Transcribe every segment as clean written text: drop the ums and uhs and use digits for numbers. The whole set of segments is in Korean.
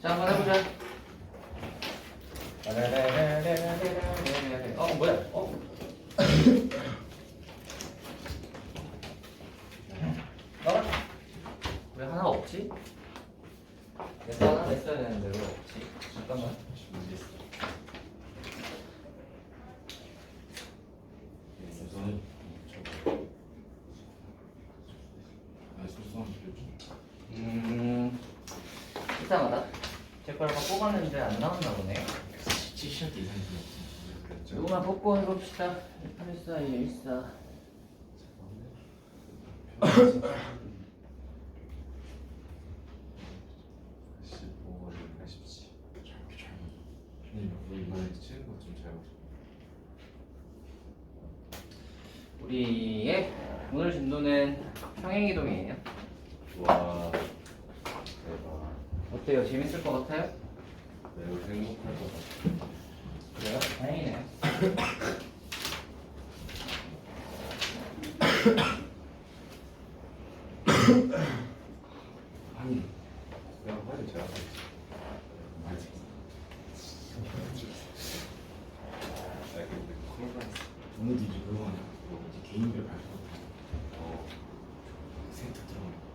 자, 한번 해보자. 뭐야? 나와? 왜 하나가 없지? 내가 하나 냈어야 되는데 왜 없지? 잠깐만. 우선 소소한 필요죠. 이상하다. 제 걸 막 뽑았는데 안 나왔나 보네. 7시한테 이상이 들었죠. 이거만 뽑고 해봅시다. 84, 14. 15를 하십시오. 이렇게 잘 맞아. 이번에 치는 거좀 잘 맞아. 우리의 오늘 진도는 평행이동이에요. 와 대박. 어때요? 재밌을 것 같아요? 매우 행복할 것 같아. 그래요? 다행이네요. 아니 그냥 화를 제가 맞아. 근데 콜라스 오늘도 이제 그거 하냐? 이제 개인별 발표. 센터 들어가는 거.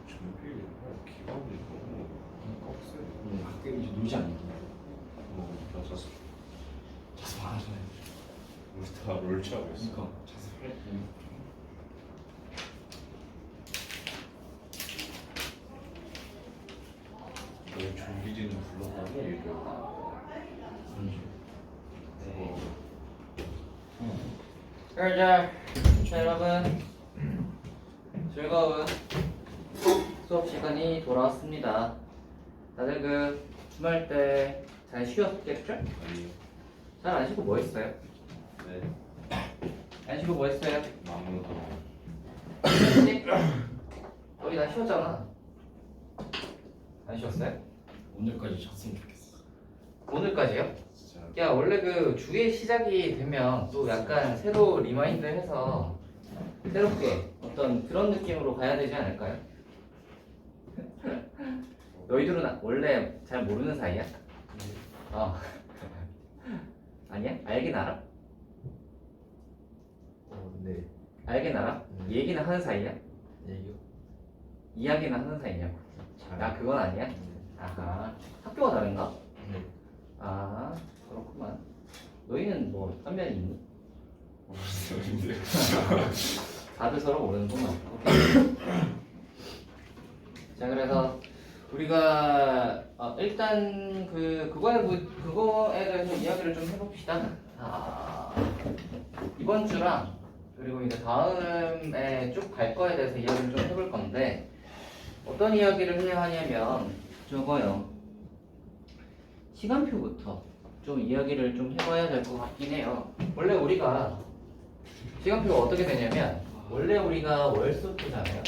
준비를 할 기간이 너무 빡세. 가끔 이제 놀지 않는 나 자습 자습 안 하잖아요. 우리 다 롤치하고 있어. 그러니까 자습할 너희 좀비진을 불렀다고 얘기를 자, 여러분 즐거운 수업 시간이 돌아왔습니다. 다들 그 주말 때 잘 쉬었겠죠? 아니 잘 안 쉬고 뭐 했어요? 네 안 쉬고 뭐 했어요? 마무리도 쉬었지? 우리 다 쉬었잖아. 안 쉬었어요? 오늘까지 잤으면 좋겠어. 오늘까지요? 진짜 야, 원래 그 주의 시작이 되면 또 약간 새로 리마인드 해서 새롭게 어떤 그런 느낌으로 가야 되지 않을까요? 너희들은 원래 잘 모르는 사이야? 어. 아니야? 알긴 알아? 네 알긴 알아? 얘기는 하는 사이야? 얘기요 이야기는 하는 사이냐고. 아, 그건 아니야? 아하. 학교가 다른가? 네 아, 그렇구만. 너희는 뭐 딴면이 있니? 없었는데 다들 서로 모르는구만. 오케이. 자, 그래서 우리가 일단 그거에 대해서 이야기를 좀 해봅시다. 이번 주랑 그리고 이제 다음에 쭉 갈 거에 대해서 이야기를 좀 해볼 건데 어떤 이야기를 해야 하냐면 저거요. 시간표부터 좀 이야기를 좀 해봐야 될 것 같긴 해요. 원래 우리가 시간표가 어떻게 되냐면 원래 우리가 월수표잖아요.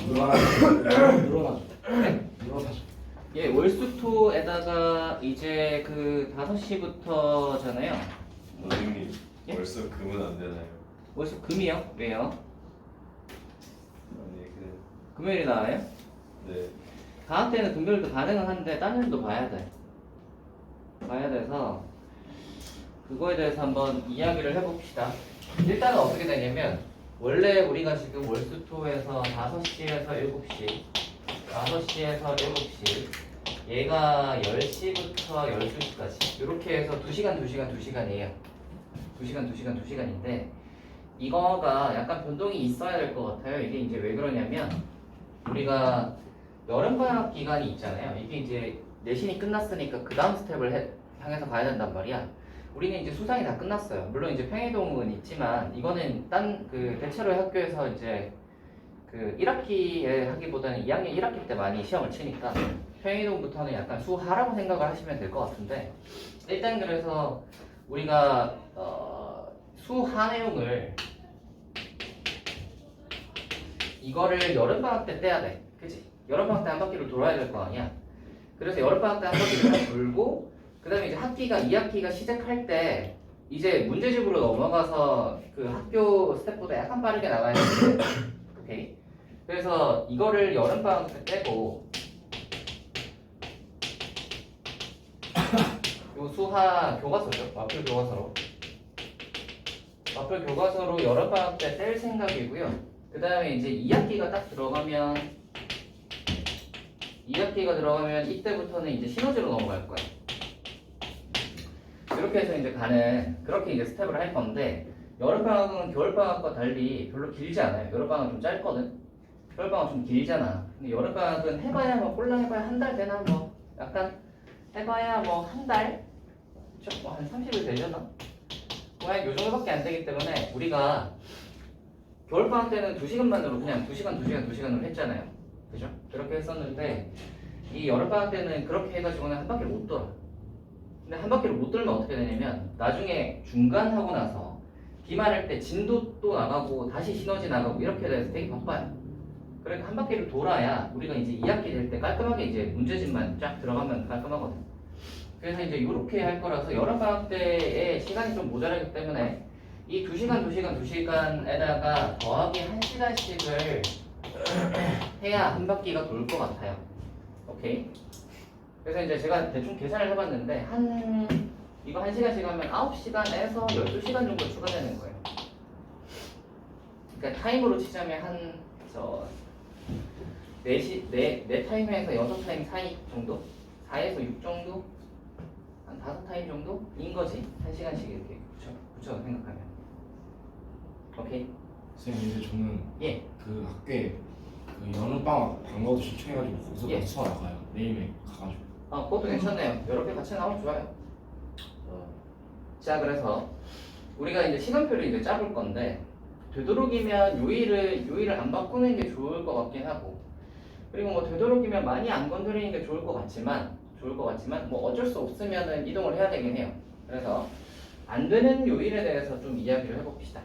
늘어나죠. 네? 늘어나죠. 예, 월수토에다가 이제 그 5시부터잖아요. 선생님 예? 벌써 금은 안 되나요? 월수 금이요? 왜요? 아니 금요일이 나와요? 네 방학 때는 금요일도 가능은 한데 다른 일도 봐야 돼. 봐야 돼서 그거에 대해서 한번 이야기를 해봅시다. 일단은 어떻게 되냐면 원래 우리가 지금 월수토에서 5시에서 7시 5시에서 7시 얘가 10시부터 12시까지 이렇게 해서 2시간 2시간 2시간이에요 2시간 2시간 2시간인데 이거가 약간 변동이 있어야 될 것 같아요. 이게 이제 왜 그러냐면 우리가 여름방학 기간이 있잖아요. 이게 이제 내신이 끝났으니까 그 다음 스텝을 향해서 가야 된단 말이야. 우리는 이제 수상이 다 끝났어요. 물론 이제 평해동은 있지만 이거는 딴 그 대체로의 학교에서 이제 그 1학기에 하기보다는 2학년 1학기 때 많이 시험을 치니까 평해동부터는 약간 수하라고 생각을 하시면 될 것 같은데 일단 그래서 우리가 수하 내용을 이거를 여름방학 때 떼야 돼. 그치? 여름방학 때 한 바퀴를 돌아야 될 거 아니야. 그래서 여름방학 때 한 바퀴를 다 돌고 그 다음에 이제 학기가 2학기가 시작할 때 이제 문제집으로 넘어가서 그 학교 스텝보다 약간 빠르게 나가야 되는데 오케이. 그래서 이거를 여름방학 때 빼고 요 수학 교과서죠. 와플 교과서로 여름방학 때 뗄 생각이고요. 그 다음에 이제 2학기가 딱 들어가면 2학기가 들어가면 이때부터는 이제 시너지로 넘어갈 거야. 이렇게 해서 이제 그렇게 이제 스텝을 할 건데 여름방학은 겨울방학과 달리 별로 길지 않아요. 여름방학은 좀 짧거든. 겨울방학 좀 길잖아. 근데 여름방학은 해봐야 뭐 꼴랑 해봐야 한 달 되나 뭐 약간 해봐야 뭐 한 달? 그쵸? 뭐한 30일 되려나? 뭐한 요 정도밖에 안 되기 때문에 우리가 겨울방학 때는 2시간만으로 그냥 2시간으로 했잖아요. 그죠? 그렇게 했었는데 이 여름방학 때는 그렇게 해가지고는 한 바퀴를 못 돌아. 근데 한 바퀴를 못 돌면 어떻게 되냐면 나중에 중간 하고 나서 기말할 때 진도 또 나가고 다시 시너지 나가고 이렇게 돼서 되게 바빠요. 그러니까 한 바퀴를 돌아야 우리가 이제 2학기 될 때 깔끔하게 이제 문제집만 쫙 들어가면 깔끔하거든. 그래서 이제 이렇게 할 거라서 여름방학 때에 시간이 좀 모자라기 때문에 이 2시간에다가 더하기 1시간씩을 해야 한 바퀴가 돌 것 같아요. 오케이. 그래서 이제 제가 대충 계산을 해봤는데 이거 1시간씩 하면 9시간에서 12시간 정도 추가되는 거예요. 그러니까 타임으로 치자면 네 타임에서 6타임 사이 정도? 4에서 6 정도? 한 5타임 정도인 거지. 1시간씩 이렇게 붙여 생각하면. 오케이. 선생님 근데 저는 예. 그 학교에 그 여름방학 방과도 신청해가지고 거기서 예. 같이 수업 나가요. 매일매일 가가지고. 그것도 괜찮네요. 이렇게 같이 나오면 좋아요. 자, 그래서 우리가 이제 시간표를 이제 짜볼 건데 되도록이면 요일을 안 바꾸는 게 좋을 것 같긴 하고, 그리고 뭐 되도록이면 많이 안 건드리는 게 좋을 것 같지만 뭐 어쩔 수 없으면은 이동을 해야 되긴 해요. 그래서 안 되는 요일에 대해서 좀 이야기를 해봅시다.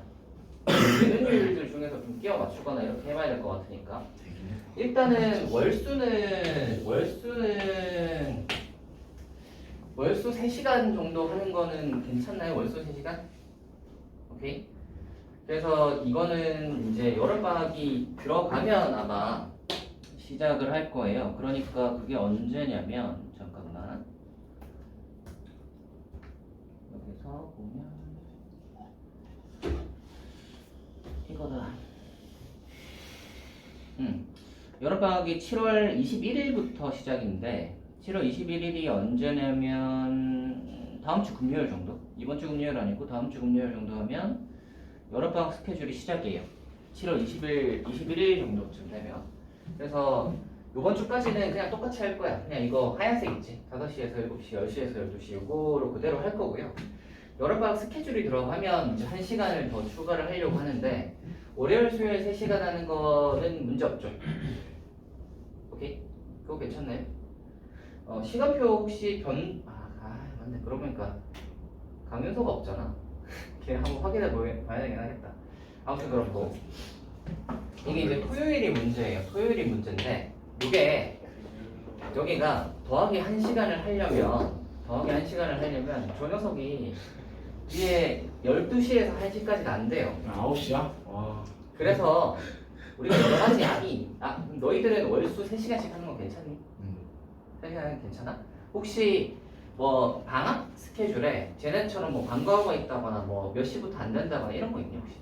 되는 요일들 중에서 좀 끼워 맞추거나 이렇게 해봐야 될 것 같으니까. 일단은 월수 3시간 정도 하는 거는 괜찮나요? 월수 3시간? 오케이. 그래서 이거는 이제 여름방학이 들어가면 아마 시작을 할 거예요. 그러니까 그게 언제냐면 잠깐만 여기서 보면 이거다. 여름방학이 7월 21일부터 시작인데 7월 21일이 언제냐면 다음 주 금요일 정도? 이번 주 금요일 아니고 다음 주 금요일 정도 하면 여름방학 스케줄이 시작이에요. 7월 21일 정도쯤 되면. 그래서 이번 주까지는 그냥 똑같이 할 거야. 그냥 이거 하얀색 있지? 5시에서 7시, 10시에서 12시 이거로 그대로 할 거고요. 여름방학 스케줄이 들어가면 이제 1시간을 더 추가를 하려고 하는데 월요일, 수요일 3시간 하는 거는 문제 없죠. 오케이? 그거 괜찮나요? 시간표 혹시 맞네. 그러고 보니까 강윤서가 없잖아. 걔 한번 확인해 봐야 되긴 하겠다. 아무튼 그렇고 이게 이제 토요일이 문제예요. 토요일이 문제인데 이게 여기가 더하기 1시간을 하려면 저 녀석이 뒤에 12시에서 1시까지는 안 돼요. 9시야? 와. 그래서 우리가 여러 가지 너희들은 월수 3시간씩 하는 거 괜찮니? 3시간 괜찮아? 혹시 뭐 방학 스케줄에 쟤네처럼 뭐 방과후가 있다거나 뭐 몇 시부터 안 된다거나 이런 거 있니 혹시?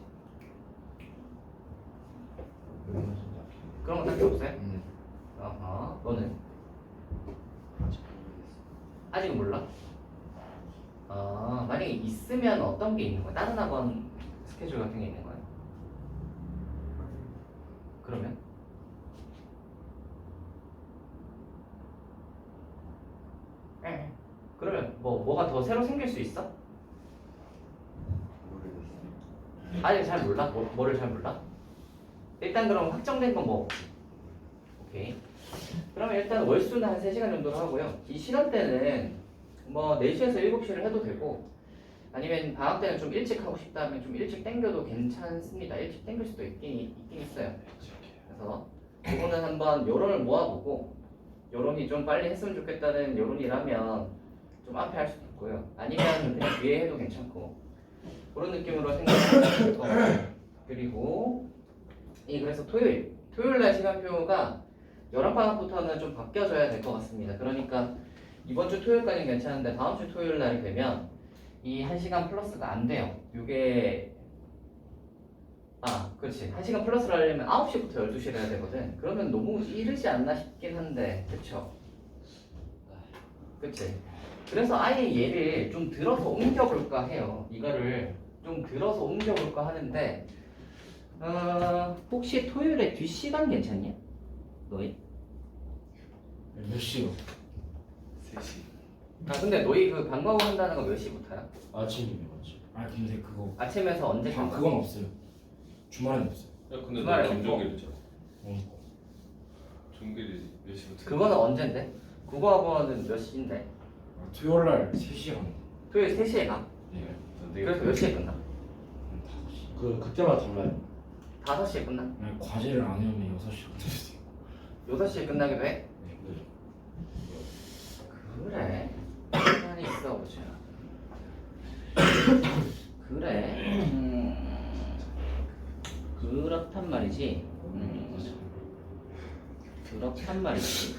그런 거 딱히 없어요? 너는? 아직 몰라? 만약에 있으면 어떤 게 있는 거야? 다른 학원 스케줄 같은 게 있는 거야? 그러면? 그러면 뭐가 더 새로 생길 수 있어? 아직 잘 몰라? 뭐를 잘 몰라? 일단 그럼 확정된 건 뭐 없지? 오케이. 그러면 일단 월수는 한 3시간 정도로 하고요. 이 시간대는 뭐 4시에서 7시를 해도 되고 아니면 방학 때는 좀 일찍 하고 싶다 하면 좀 일찍 땡겨도 괜찮습니다. 일찍 땡길 수도 있긴 있어요. 그래서 이거는 한번 여론을 모아보고 여론이 좀 빨리 했으면 좋겠다는 여론이라면 좀 앞에 할 수도 있고요. 아니면 그냥 뒤에 해도 괜찮고 그런 느낌으로 생각하시면 더 그리고 그래서 토요일날 시간표가 여름방학부터는 좀 바뀌어져야 될 것 같습니다. 그러니까 이번 주 토요일까지는 괜찮은데 다음 주 토요일날이 되면 이 1시간 플러스가 안 돼요. 이게 그렇지. 1시간 플러스를 하려면 9시부터 12시를 해야 되거든. 그러면 너무 이르지 않나 싶긴 한데 그쵸? 그치? 그래서 아예 얘를 좀 들어서 옮겨볼까 해요. 이거를 좀 들어서 옮겨볼까 하는데 혹시 토요일에 뒷시간 괜찮냐? 너희? 몇 시요? 3시. 근데 너희 그 방과후 한다는 거 몇 시부터야? 아침이면 맞지. 근데 그거 아침에서 언제 그건 없어요. 주말엔 없어요. 야 근데 주말에 너 김종길이잖아. 어. 종길이 몇 시부터? 그거는 언젠데? 국어학원은 몇 시인데? 토요일 날 3시간. 토요일 3시에 가? 네. 그래서 몇 시에 끝나? 5시. 그때마다 달라요. 5시에 끝나? 과제를 안 해오면 6시 끝났어요. 6시에 끝나기도 해? 네. 그래? 시간이 있어보자. 그래? 그렇단 말이지. 그렇단 말이지.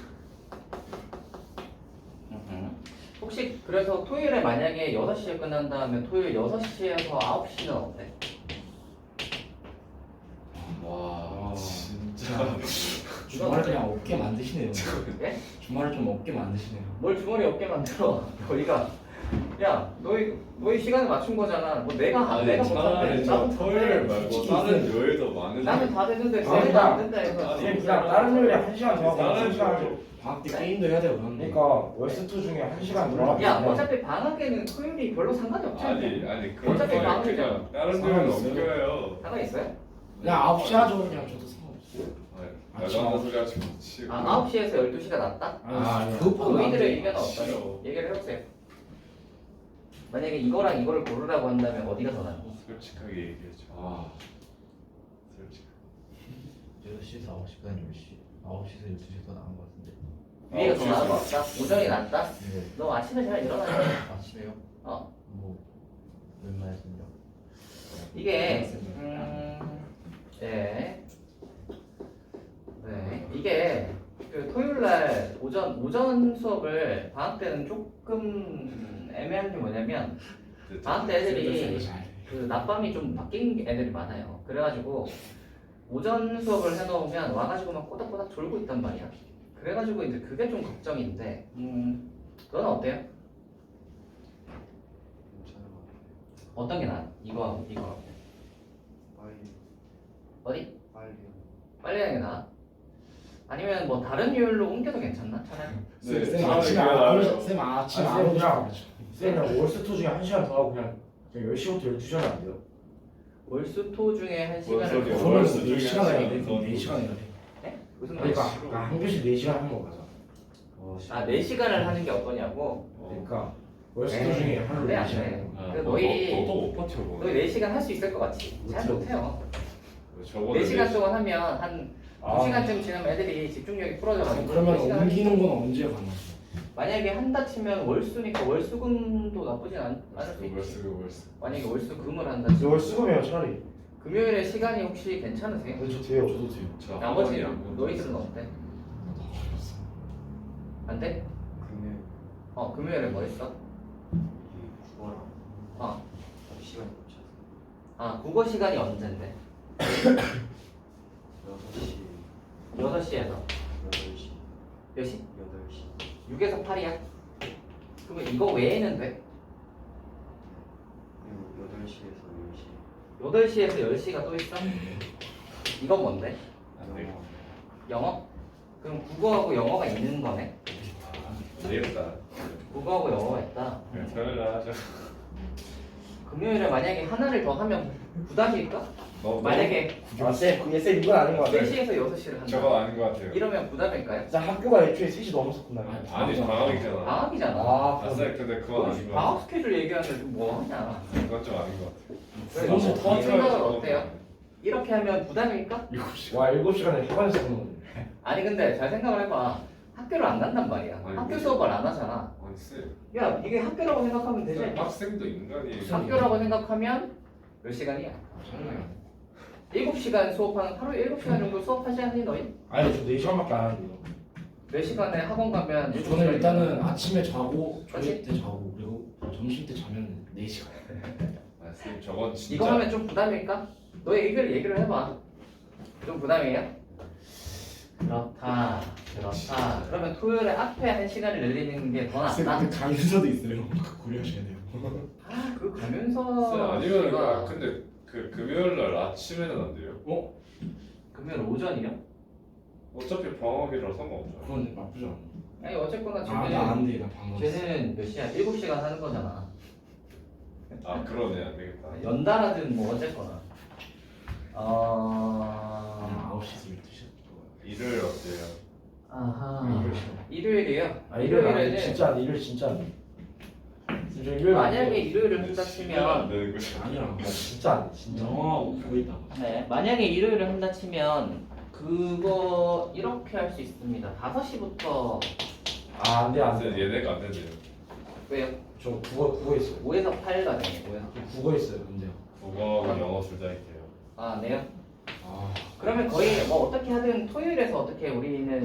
혹시 그래서 토요일에 만약에 6시에 끝난다면 토요일 6시에서 9시는 어때? 와 진짜. 주말을 그냥 없게 만드시네요. 예? 주말을 좀 없게 만드시네요. 뭘 주머니 없게 만들어? 너희가 야 너희 시간에 맞춘 거잖아. 뭐 내가 아니 못한대. 차라리 저 토요일 말고 다른 요일도 많은데. 나는 다 됐는데 아, 쟤네가 안 된다 해서 아니, 그냥 다른 요일에 1시간 더 하고 다른 1시간 요일. 방학 때 게임도 해야 되고 그런데. 그러니까 월스트 중에 1시간 들어가면 야 어차피 방학에는 토요일이 별로 상관이 없잖아. 아니 그런 어차피 거에 방학이잖아. 그냥 다른 요일 상관없어요. 넘겨요. 상관 있어요? 그냥 9시 하죠. 그냥 저도 상관없어요. 말도 안 되는 소리 하지 마. 아 9시에서 12시가 낫다? 그것보다 너희들의 나은데. 의견은 싫어. 어떠니? 얘기를 해보세요. 만약에 이거랑 이거를 고르라고 한다면 어디가 더 낫니? 솔직하게 얘기해줘. 솔직하게. 8시에서 9시까지 10시 9시에서 12시 더 나은 것 같은데. 위에가 더 나은 거 없다? 오전이 낫다? 네. 너 아침에 잘 일어나냐? 아침에요? 어 웬만해서요. 이게 이게 그 토요일 날 오전 수업을 방학 때는 조금 애매한 게 뭐냐면 방학 때 애들이 그 낮밤이 좀 바뀐 애들이 많아요. 그래가지고 오전 수업을 해놓으면 와가지고 막 꼬닥꼬닥 졸고 있단 말이야. 그래가지고 이제 그게 좀 걱정인데 너는 어때요? 괜찮은 것 같아. 어떤 게 나아? 이거 빨리 어디? 빨리요. 빨리 하는 게 나아? 아니면 뭐 다른 요일로 옮겨도 괜찮나? 차라리 쌤 아침에 안 오죠. 쌤이랑 월스트 중에 1시간 더 하고 그냥 10시부터 12시 하면 안 돼요? 월수토 중에 한 뭔 시간을 소리야? 더- 저는 월스 중에 4시간 해야 돼. 더 4시간 해야 돼. 네? 무슨 그러니까 말이야? 한 교시 4시간 하는 거 맞아. 아 4시간을 하는 게 어떠냐고? 그러니까 월스트 중에 하루 그래 4시간 안돼 하는 거. 그 너희 너도 못 버텨. 너희 4시간 할 수 있을 것 같지? 잘 못해요. 못해요 저번에 4시간 동안 하면 한 아. 2시간쯤 지나면 애들이 집중력이 풀어져가지고 그러면 4시간 할 옮기는 건 언제 가능하죠? 만약에 한다 치면 월수니까 월수금도 나쁘진 않을 수 있지 월스. 만약에 월수금을 한다 저 치면 월수금이에요 차라리. 금요일에 시간이 혹시 괜찮으세요? 근데 저 돼요. 저도 돼요. 저 나머지 학원이랑 너희들은 어때? 안 돼? 금요일 금요일에 뭐 했어? 국어랑 어. 시간이 겹쳐서 국어 시간이 언젠데? 6시 6시에서 8시 몇 시? 8시 6에서 8이야? 그러면 이거 외에는 돼? 그리고 8시에서 10시 8시에서 10시가 또 있어? 이건 뭔데? 안돼. 영어? 그럼 국어하고 영어가 있는 거네? 되겠다. 국어하고 영어가 있다. 토요일에 하자. 금요일에 만약에 하나를 더 하면 부담일까? 만약에 쌤 그게 쌤 이건 아닌 것 같아요. 3시에서 6시를 한다. 저건 아닌 것 같아요. 이러면 부담일까요? 진짜 학교가 애초에 3시 넘어서 끝나요. 아니 방학이잖아. 방학이잖아. 아, 아싸 근데 그건 아닌 것 같아. 방학 스케줄 얘기하는데 뭐 하냐? 그건 좀 아닌 것 같아. 그래서 너무 이 생각은 어때요? 이렇게 하면 부담일까? 7시. 와 7시간에 학원에서 보는 거지. 아니 근데 잘 생각을 해봐. 학교를 안 간단 말이야. 아니, 학교 그치. 수업을 안 하잖아. 아니 쎄. 야 이게 학교라고 생각하면 되지. 학생도 인간이에요. 학교라고 생각하면 몇 시간이야? 장난이 아니야. 7시간 수업하는 하루에 7시간 정도 수업하지 않니 너희? 아니 저 4시간밖에 안 하는데요. 몇 시간에 학원 가면 저는 일단은 아침에 자고 저녁 그치? 때 자고 그리고 점심 때 자면 4시간. 아 선생님 저건 진짜. 이거 하면 좀 부담일까? 너의 의견을 얘기를 해봐. 좀 부담이에요? 그렇다. 그러면 토요일에 앞에 1시간을 늘리는 게 더 낫다? 근데 강윤서도 있어요. 고려하셔야 돼요. 아, 그 선생님, 가면서 아니면 우리가 근데 그 금요일 날 아침에는 안 돼요? 금요일 오전이요? 어차피 방학이라 상관없잖아. 그건 나쁘지 않아. 아니 어쨌거나 나안 돼. 나 방금. 쟤는 몇 시야? 7시간 하는 거잖아. 아 그러네 안 되겠다. 연달아든 뭐 어쨌거나. 9시에서 12시. 일요일 어때요? 아하. 일요일 일요일이요? 아 일요일 안 돼. 일요일에는 진짜 안 돼. 일요일 진짜 안 돼. 진짜 일요일 안 돼. 만약에 일요일을 한다 시간이 안 치면 되는 거죠. 아니야. 진짜 안 돼. 진짜. 영화하고 보고 있다. 네, 만약에 일요일을 한다 치면 그거 이렇게 할 수 있습니다. 5시부터 아, 안 돼. 안 선생님 돼. 얘네가 안 되네요. 왜요? 저 국어 있어요. 5에서 8가 되네. 5에서. 국어 있어요. 근데요. 국어하고 영어 둘 다 있대요. 아, 네요? 아. 그러면 거의 뭐 어떻게 하든 토요일에서 어떻게 우리는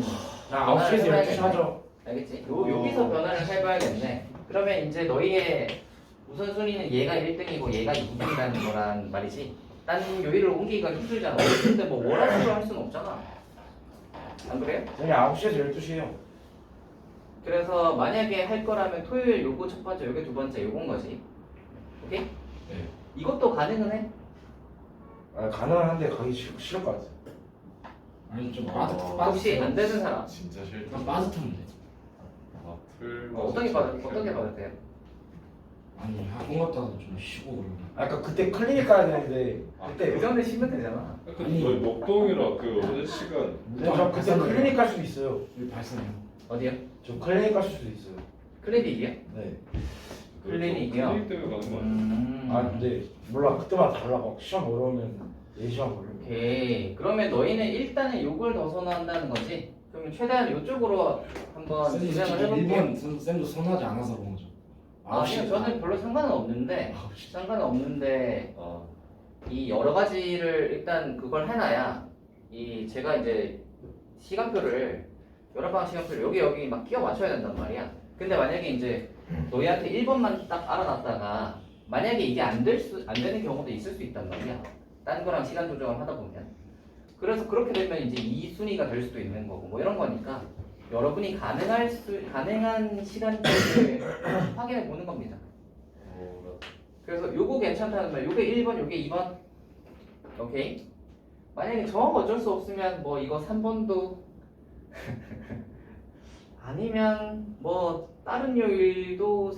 나 9시에서 12시 하죠. 알겠지? 여기서 변화를 해봐야겠네. 그러면 이제 너희의 우선순위는 얘가 1등이고 얘가 2등이라는 거란 말이지. 딴 요일을 옮기기가 힘들잖아. 근데 뭐 월화수로 할 수는 없잖아. 안 그래요? 그냥 9시에서 12시에요. 그래서 만약에 할 거라면 토요일 요거 첫 번째, 요게 두 번째, 요건 거지. 오케이? 네. 이것도 가능은 해? 아, 가능한데 가기 싫을 것 같아요. 아니 좀 혹시 안 되는 사람? 진짜 싫다. 빠듯하면 돼. 아 풀. 어떻게 받을 돼요? 아니 학원 갔다가 좀 쉬고 그러면. 아까 그때 클리닉 가야 되는데 그때 그 전에 쉬면 되잖아. 근데 저희 목동이라 그 오는 시간. 저 그때 클리닉 갈 수도 있어요. 여기 발산이요. 어디요? 저 클리닉 갈 수도 있어요. 클리닉이요? 네. 클리닉이요? 클리닉 때문에 가는 거 아니야? 아 근데 몰라 그때마다 달라. 막 시험 어려우면 4시간 걸려. 오케이. 그러면 너희는 일단은 요걸 더 선호한다는 거지? 그러면 최대한 요쪽으로 한번 진행을 해볼게요. 1번 쌤도 선호하지 않아서 그런 거죠. 아니요, 저는 별로 상관은 없는데 아 이 여러 가지를 일단 그걸 해놔야 이 제가 이제 시간표를 여러방 시간표를 여기 막 끼워 맞춰야 된단 말이야. 근데 만약에 이제 너희한테 1번만 딱 알아놨다가 만약에 이게 안 되는 경우도 있을 수 있단 말이야. 딴 거랑 시간 조정을 하다 보면. 그래서 그렇게 되면 이제 2순위가 될 수도 있는 거고 뭐 이런 거니까 여러분이 가능한 시간대를 확인해 보는 겁니다. 그래서 요거 괜찮다는 말, 요게 1번, 요게 2번. 오케이. 만약에 정 어쩔 수 없으면 뭐 이거 3번도 아니면 뭐 다른 요일도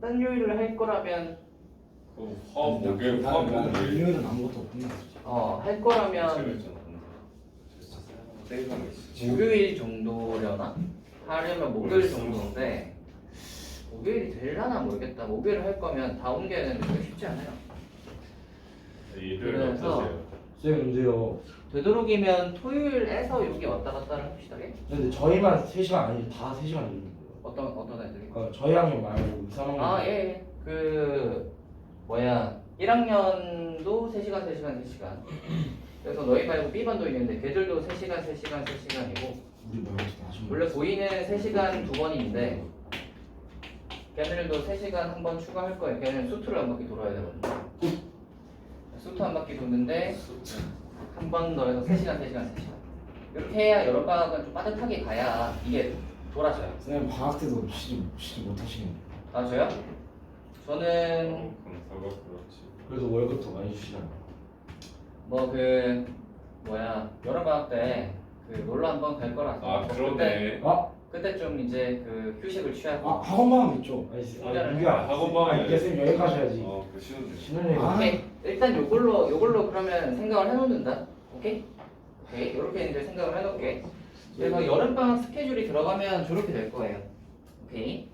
다른 요일을 할 거라면 화학 목요일 화학 목요일. 일요일은 아무것도 없는 거지. 할 거라면 세이브하고 있어. 목요일 정도려나? 하려면 목요일 정도인데 목요일이 되려나 모르겠다. 목요일 할 거면 다 옮겨야 되는데 그게 쉽지 않아요. 일요일 그래서 어떠세요? 쌤 근데요. 되도록이면 토요일에서 여기 왔다 갔다를 합시다. 예? 근데 저희만 3시간 아니고 다 3시간 있는 거예요. 어떤 애들이? 저희 학년 말고 3학년. 아, 예. 그 1학년도 3시간. 그래서 너희 말고 B반도 있는데 걔들도 3시간이고 우리 말고 나중. 원래 보이는 3시간 2번인데 걔네들도 3시간 한 번 추가할 거예요. 걔네는 수트를 한 바퀴 돌아야 되거든요. 수트 한 바퀴 도는데 한 번 더 해서 3시간. 이렇게 해야 여러 방학은 좀 빠듯하게 가야 이게 돌아져요. 쌤 방학 때도 쉬지 못하시겠네요. 아, 저요? 저는 그럼 그렇지. 그래도 월급도 많이 주시잖아요. 여름 방학 때 그 놀러 한번 갈 거라서 아 그러네. 그때 좀 이제 그 휴식을 취하고 학원방학 있죠. 훈련을 이게 학원방학에 이게 쌤 여기 가셔야지. 그 쉬는데. 쉬는 얘기. 오케이. 일단 요걸로 그러면 생각을 해놓는다. 오케이? 이렇게 이제 생각을 해놓을게. 그래서 여름 방학 스케줄이 들어가면 저렇게 될 거예요. 오케이.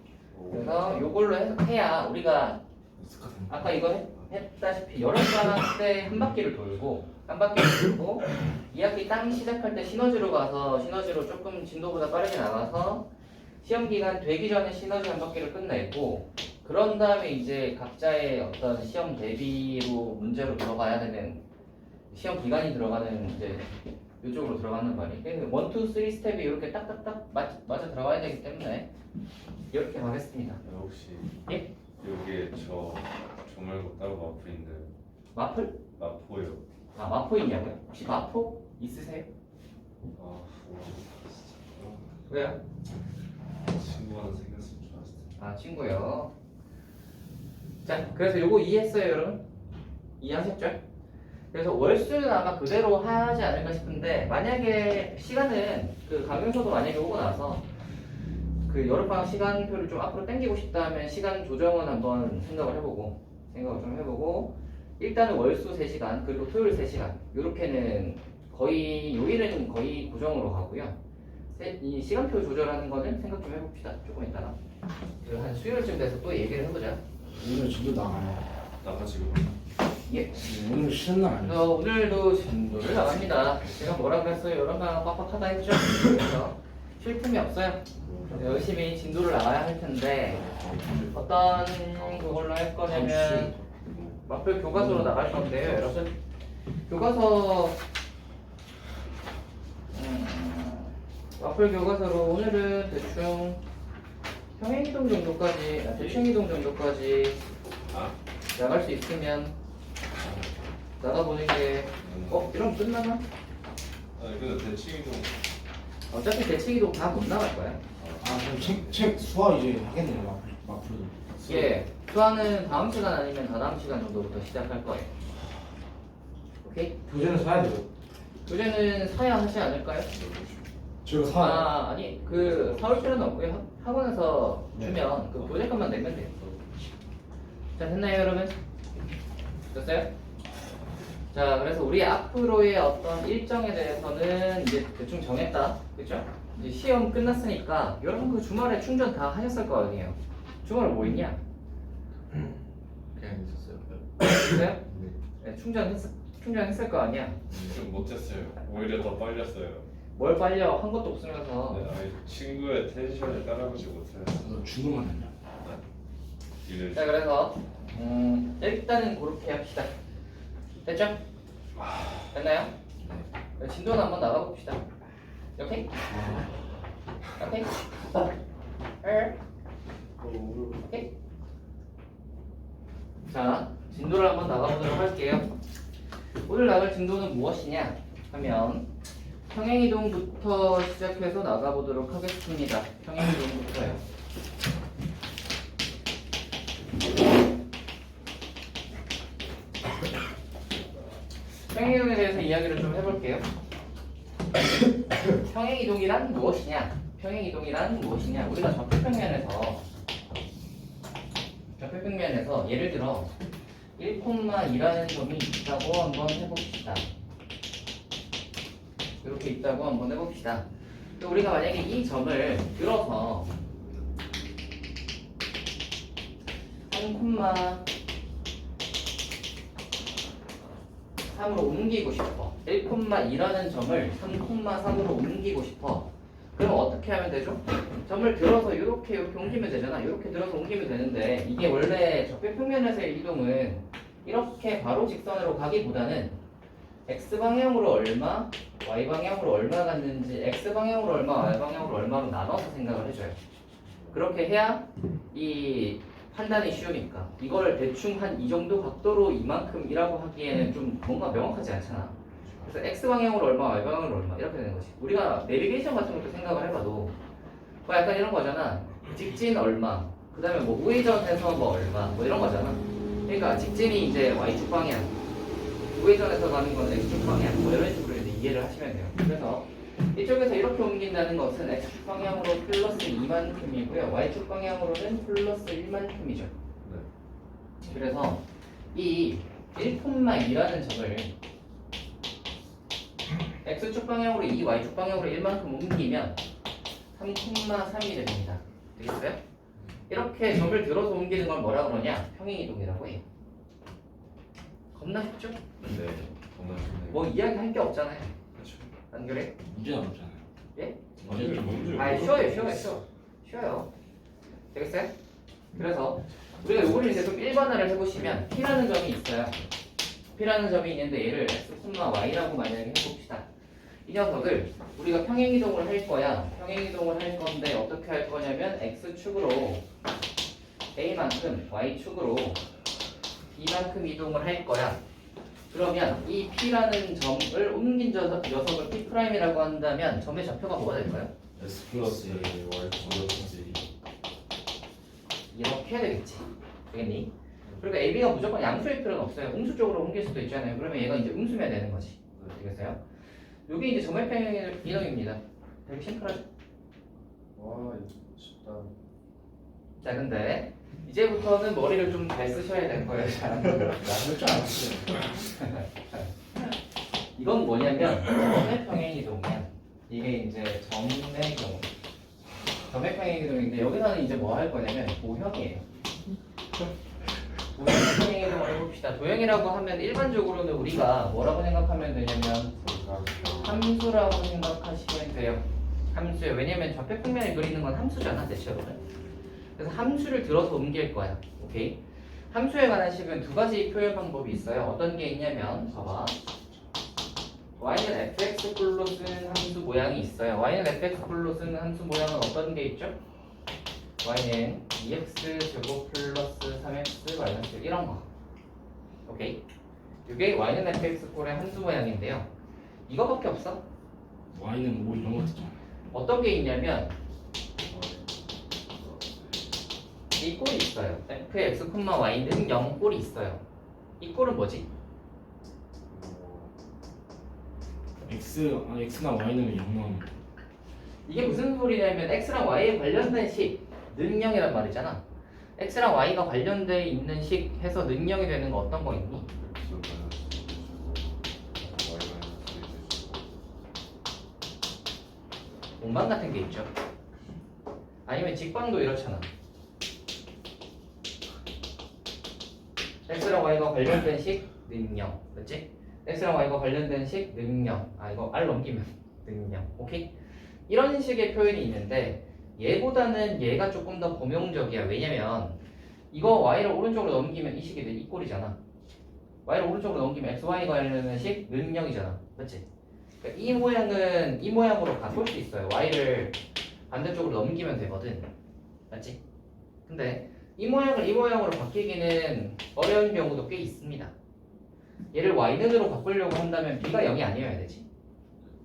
그래서 요걸로 해야 우리가 아까 이거 했다시피 여름 방학 때 한 바퀴를 돌고 2학기 땅 시작할 때 시너지로 가서 시너지로 조금 진도보다 빠르게 나가서 시험 기간 되기 전에 시너지 한 바퀴를 끝내고 그 그런 다음에 이제 각자의 어떤 시험 대비로 문제로 들어가야 되는 시험 기간이 들어가는 이제 이쪽으로 들어가는 말이. 그래서 1, 2, 3 스텝이 이렇게 딱딱딱 맞아 들어가야 되기 때문에 이렇게 가겠습니다. 혹시 예? 여기에 저 말고 따로 마포인데 마플? 마포요. 아 마포 있냐고요? 혹시 마포 있으세요? 아 왜요? 친구 하나 생겼으면 좋았을 텐데. 아 친구요. 자 그래서 요거 이해했어요 여러분? 이해하셨죠? 그래서 월수는 아마 그대로 하지 않을까 싶은데 만약에 시간은 그 강윤서도 만약에 오고 나서 그 여름방학 시간표를 좀 앞으로 당기고 싶다 하면 시간 조정은 한번 생각을 좀 해보고 일단은 월수 3시간 그리고 토요일 3시간 요렇게는 거의 요일은 거의 고정으로 가고요. 이 시간표 조절하는 거는 생각 좀 해봅시다. 조금 이따가 그 한 수요일쯤 돼서 또 얘기를 해보자. 오늘 진도 나가네. 나가지고 예. 오늘 쉬는 날 아니야? 그래서 오늘도 진도를 나갑니다. 제가 뭐라 그랬어요? 여름방학 빡빡하다 했죠? 그래서 쉴 틈이 없어요. 열심히 진도를 나가야 할 텐데 어떤 그걸로 할 거냐면 마플 교과서로 나갈 건데요, 여러분. 교과서 마플 교과서로 오늘은 대충 평행이동 정도까지, 대칭이동 정도까지 나갈 수 있으면 나가보는 게 이러면 끝나나? 아니 근데 대칭이동 어차피 대칭이동 다 못 나갈 거야. 아 그럼 책 수화 이제 하겠네요. 마플도. 예, 수화는 다음 시간 아니면 다다음 시간 정도부터 시작할 거예요. 오케이? 교재는 사야 돼요. 교재는 사야 하지 않을까요? 제가 사요. 아니 그 사올 필요는 없고요. 학원에서 네. 주면 그 교재값만 내면 돼요. 자 됐나요 여러분? 됐어요? 자 그래서 우리 앞으로의 어떤 일정에 대해서는 이제 대충 정했다, 그죠? 이제 시험 끝났으니까 여러분 그 주말에 충전 다 하셨을 거 아니에요? 주말에 뭐 있냐? 그냥 있었어요. 있어요? 네. 네, 충전했을 거 아니야? 좀 못했어요. 오히려 더 빨렸어요. 뭘 빨려? 한 것도 없으면서. 네, 아니, 친구의 텐션에 따라가지 못해요. 너 죽을 만했냐? 이래 자 그래서 일단은 그렇게 합시다. 됐죠? 됐나요? 네, 진도는 한번 나가봅시다. 오케이? 오케이? 오케이? 자 진도를 한번 나가보도록 할게요. 오늘 나갈 진도는 무엇이냐 하면 평행이동부터 시작해서 나가보도록 하겠습니다. 평행이동부터요. 평행이동에 대해서 이야기를 좀 해볼게요. 평행이동이란 무엇이냐? 평행이동이란 무엇이냐? 우리가 좌표평면에서 예를 들어 1,2라는 점이 있다고 한번 해봅시다. 이렇게 있다고 한번 해봅시다. 우리가 만약에 이 점을 들어서 3,3으로 옮기고 싶어. 1,2라는 점을 3,3으로 옮기고 싶어. 그럼 어떻게 하면 되죠? 점을 들어서 이렇게 옮기면 되잖아. 이렇게 들어서 옮기면 되는데 이게 원래 적배평면에서의 이동은 이렇게 바로 직선으로 가기보다는 x방향으로 얼마, y방향으로 얼마 갔는지 x방향으로 얼마, y방향으로 얼마로 나눠서 생각을 해줘요. 그렇게 해야 이 판단이 쉬우니까. 이걸 대충 한 이 정도 각도로 이만큼이라고 하기에는 좀 뭔가 명확하지 않잖아. 그래서 x방향으로 얼마, y방향으로 얼마 이렇게 되는 거지. 우리가 내비게이션 같은 것도 생각을 해봐도 뭐 약간 이런 거잖아. 직진 얼마, 그 다음에 뭐 우회전해서 뭐 얼마, 뭐 이런 거잖아. 그러니까 직진이 이제 y축 방향, 우회전해서 가는 건 x축 방향, 뭐 이런 식으로 이제 이해를 하시면 돼요. 그래서 이쪽에서 이렇게 옮긴다는 것은 x축 방향으로 플러스 2만큼이고요. y축 방향으로는 플러스 1만큼이죠. 네. 그래서 이 1,2라는 점을 x축 방향으로 2, y축 방향으로 1만큼 옮기면 3,3이 됩니다. 되겠어요? 이렇게 점을 들어서 옮기는 걸 뭐라 그러냐? 평행이동이라고 해요. 겁나 쉽죠? 네. 정말 좋네요. 뭐 이야기할 게 없잖아요. 그렇죠. 안 그래? 문제 나왔잖아요. 예? 문제 좀 문제. 아 쉬워요. 쉬워요. 되겠어요? 그래서 우리가 요거를 이제 좀 일반화를 해보시면 P라는 점이 있어요. P라는 점이 있는데 얘를 X, Y라고 만약에 해봅시다. 이 녀석을 우리가 평행이동을 할 거야. 평행이동을 할 건데 어떻게 할 거냐면 X축으로 A만큼 Y축으로 B만큼 이동을 할 거야. 그러면 이 P라는 점을 옮긴 녀석을 P'이라고 한다면 점의 좌표가 뭐가 될까요? S 플러스 Y 플러스 이렇게 해야 되겠지. 되겠니? 그리고 AB가 무조건 양수일 필요는 없어요. 음수 쪽으로 옮길 수도 있잖아요. 그러면 얘가 이제 음수면 되는 거지. 되겠어요? 이게 이제 점의 평행 이동입니다. 되게 심플하죠? 와 이거 쉽다. 자, 근데 이제부터는 머리를 좀 잘 쓰셔야 될 거예요. 잘하는 거. 나할줄 알았어요. 이건 뭐냐면 점의 평행 이동이야. 이게 이제 점의 경우. 점의 평행 이동인데 여기서는 이제 뭐 할 거냐면 도형이에요. 도형 평행 이동을 해봅시다. 도형이라고 하면 일반적으로는 우리가 뭐라고 생각하면 되냐면 함수라고 생각하시면 돼요. 함수예요. 왜냐면 좌표 평면을 그리는 건 함수잖아, 대체로는. 그래서 함수를 들어서 옮길 거야. 오케이? 함수에 관한 식은 두 가지 표현 방법이 있어요. 어떤 게 있냐면 봐봐. y는 fx꼴로 쓰는 함수 모양이 있어요. y는 fx꼴로 쓰는 함수 모양은 어떤 게 있죠? y는 2x 제곱 플러스 3x 마이너스 1 이런 거. 오케이? 이게 y는 fx꼴의 함수 모양인데요. 이거밖에 없어. Y는 뭐 이런 거 있잖아. 어떤 게 있냐면 이 꼴이 있어요. fx, y는 0 꼴이 있어요. 이 꼴은 뭐지? X나 Y는 0만. 이게 무슨 소리냐면 x랑 y에 관련된 식 능령이란 말이잖아. x랑 y가 관련돼 있는 식 해서 능령이 되는 거 어떤 거 있니? 공방 같은 게 있죠. 아니면 직방도 이렇잖아. x랑 y가 관련된 식 능령, 그렇지? x랑 y가 관련된 식 능령. 아 이거 r 넘기면 능령. 오케이? 이런 식의 표현이 있는데 얘보다는 얘가 조금 더 범용적이야. 왜냐면 이거 y를 오른쪽으로 넘기면 이 식이 돼. 이 꼴이잖아. y를 오른쪽으로 넘기면 x, y가 관련된 식 능령이잖아. 그렇지? 그러니까 이 모양은 이 모양으로 바꿀 수 있어요. y를 반대쪽으로 넘기면 되거든. 맞지? 근데 이 모양을 이 모양으로 바뀌기는 어려운 경우도 꽤 있습니다. 얘를 y는으로 바꾸려고 한다면 b가 0이 아니어야 되지.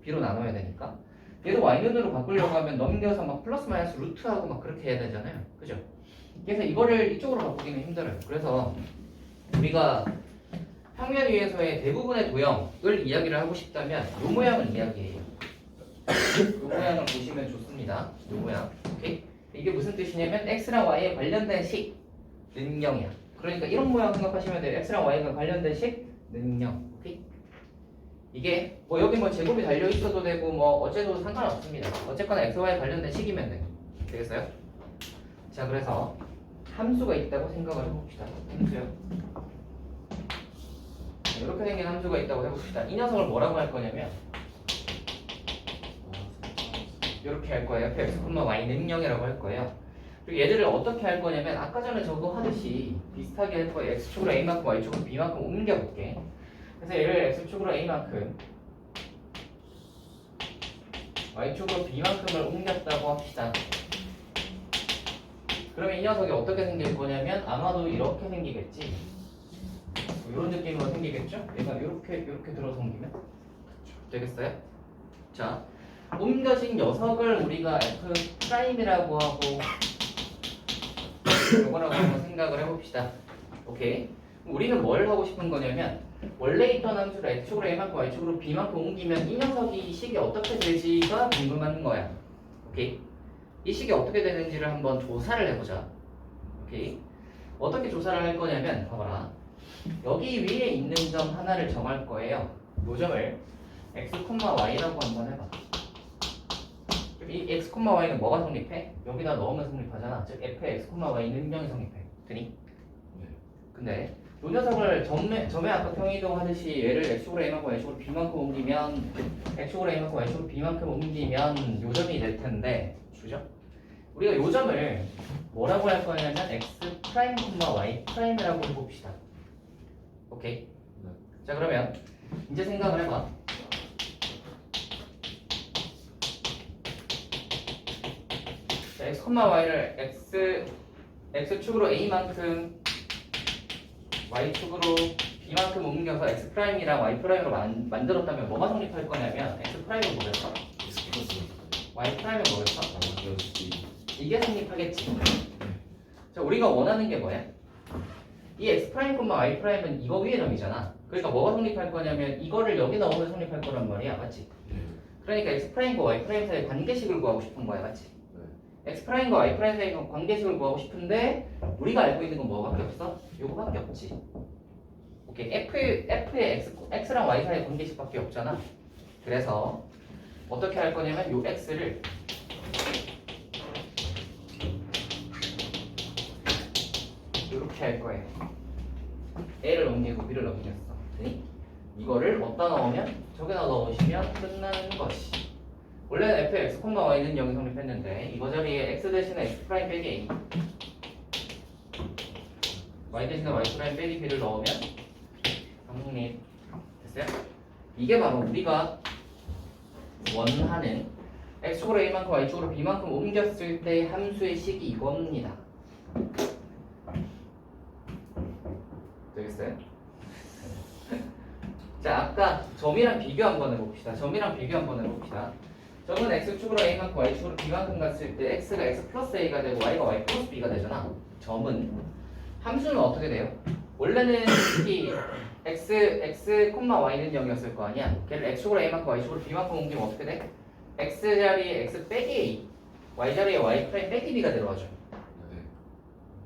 b로 나눠야 되니까. 얘도 y는으로 바꾸려고 하면 넘겨서 막 플러스 마이너스 루트하고 막 그렇게 해야 되잖아요. 그죠? 그래서 이거를 이쪽으로 바꾸기는 힘들어요. 그래서 우리가 평면 위에서의 대부분의 도형을 이야기를 하고 싶다면 이 모양을 이야기해요. 이 모양을 보시면 좋습니다. 이 모양. 오케이? 이게 무슨 뜻이냐면 x랑 y에 관련된 식 능령이야. 그러니까 이런 모양 생각하시면 돼요. x랑 y가 관련된 식 능령. 오케이? 이게 뭐 여기 뭐 제곱이 달려 있어도 되고 뭐 어째도 상관없습니다. 어쨌거나 x, y 관련된 식이면 돼. 되겠어요? 자, 그래서 함수가 있다고 생각을 해봅시다. 함수요. 이렇게 생긴 함수가 있다고 해봅시다. 이 녀석을 뭐라고 할 거냐면 이렇게 할 거예요. fx, y는 0이라고 할 거예요. 그리고 얘들을 어떻게 할 거냐면 아까 전에 저거 하듯이 비슷하게 할 거예요. x축으로 a만큼 y축으로 b만큼 옮겨볼게. 그래서 얘를 x축으로 a만큼 y축으로 b만큼을 옮겼다고 합시다. 그러면 이 녀석이 어떻게 생길 거냐면 아마도 이렇게 생기겠지. 이런 느낌으로 생기겠죠? 얘가 이렇게 들어서 옮기면 되겠어요? 자, 옮겨진 녀석을 우리가 F'이라고 하고 이거라고 한번 생각을 해봅시다. 오케이? 우리는 뭘 하고 싶은 거냐면 원래 있던 함수를 X축으로 A만큼 Y축으로 B만큼 옮기면 이 녀석이 이 식이 어떻게 되지가 궁금한 거야. 오케이? 이 식이 어떻게 되는지를 한번 조사를 해보자. 오케이? 어떻게 조사를 할 거냐면 봐봐라. 여기 위에 있는 점 하나를 정할 거예요. 요 점을 x, y라고 한번 해봐. 그럼 이 x, y는 뭐가 성립해? 여기다 넣으면 성립하잖아. 즉 f의 x, y는 0이 성립해. 되니? 네. 근데 요 녀석을 점에 아까 평이동 하듯이 얘를 x축으로 a만큼 y축으로 b만큼 옮기면 x축으로 a만큼 y축으로 b만큼 옮기면 요 점이 될 텐데, 그죠? 우리가 요 점을 뭐라고 할 거냐면 x 프라임, y 프라임이라고 해봅시다. 오케이. 네. 자 그러면 이제 생각을 해봐. 자, x, y를 x축으로 a만큼 y축으로 b만큼 옮겨서 x 프라임이랑 y 프라임으로 만들었다면 뭐가 성립할 거냐면 x 프라임은 뭐겠어? X 플러스 y 프라임은 뭐겠어? 나머지 이게 성립하겠지. 자, 우리가 원하는 게 뭐야? 이 x 프라임, y 프라임은 이거 위의 점이잖아. 그러니까 뭐가 성립할 거냐면 이거를 여기 넣으면 성립할 거란 말이야, 맞지? 네. 그러니까 x 프라임과 y 프라임 사이 관계식을 구하고 싶은 거야, 맞지? 네. x 프라임과 y 프라임 사이 관계식을 구하고 싶은데 우리가 알고 있는 건 뭐밖에 없어? 요거밖에 없지. 오케이, f의 x랑 y 사이 관계식밖에 없잖아. 그래서 어떻게 할 거냐면 요 x를 이렇게 할 거예요. a를 넘기고 b를 넘겼어. 그니 이거를 어디다 넣으면 저기다 넣으시면 끝나는 것이. 원래는 f의 x, y는 여기 성립했는데 이거 자리에 x 대신에 x 프라임 빼기 a, y 대신에 y 프라임 빼기 b를 넣으면 성립. 됐어요? 이게 바로 우리가 원하는 x축으로 a만큼 y축으로 b만큼 옮겼을 때 함수의 식이 이겁니다. 되겠어요? 자, 아까 점이랑 비교 한번 해봅시다. 점이랑 비교 한번 해봅시다. 점은 x축으로 a만큼 y축으로 b만큼 갔을 때 x가 x 플러스 a가 되고 y가 y 플러스 b가 되잖아. 점은 함수는 어떻게 돼요? 원래는 이 x, y는 0이었을 거 아니야. 걔를 x축으로 a만큼 y축으로 b만큼 옮기면 어떻게 돼? x 자리에 x 빼기 a, y 자리에 y 프라임 빼기 b가 들어가죠. 네.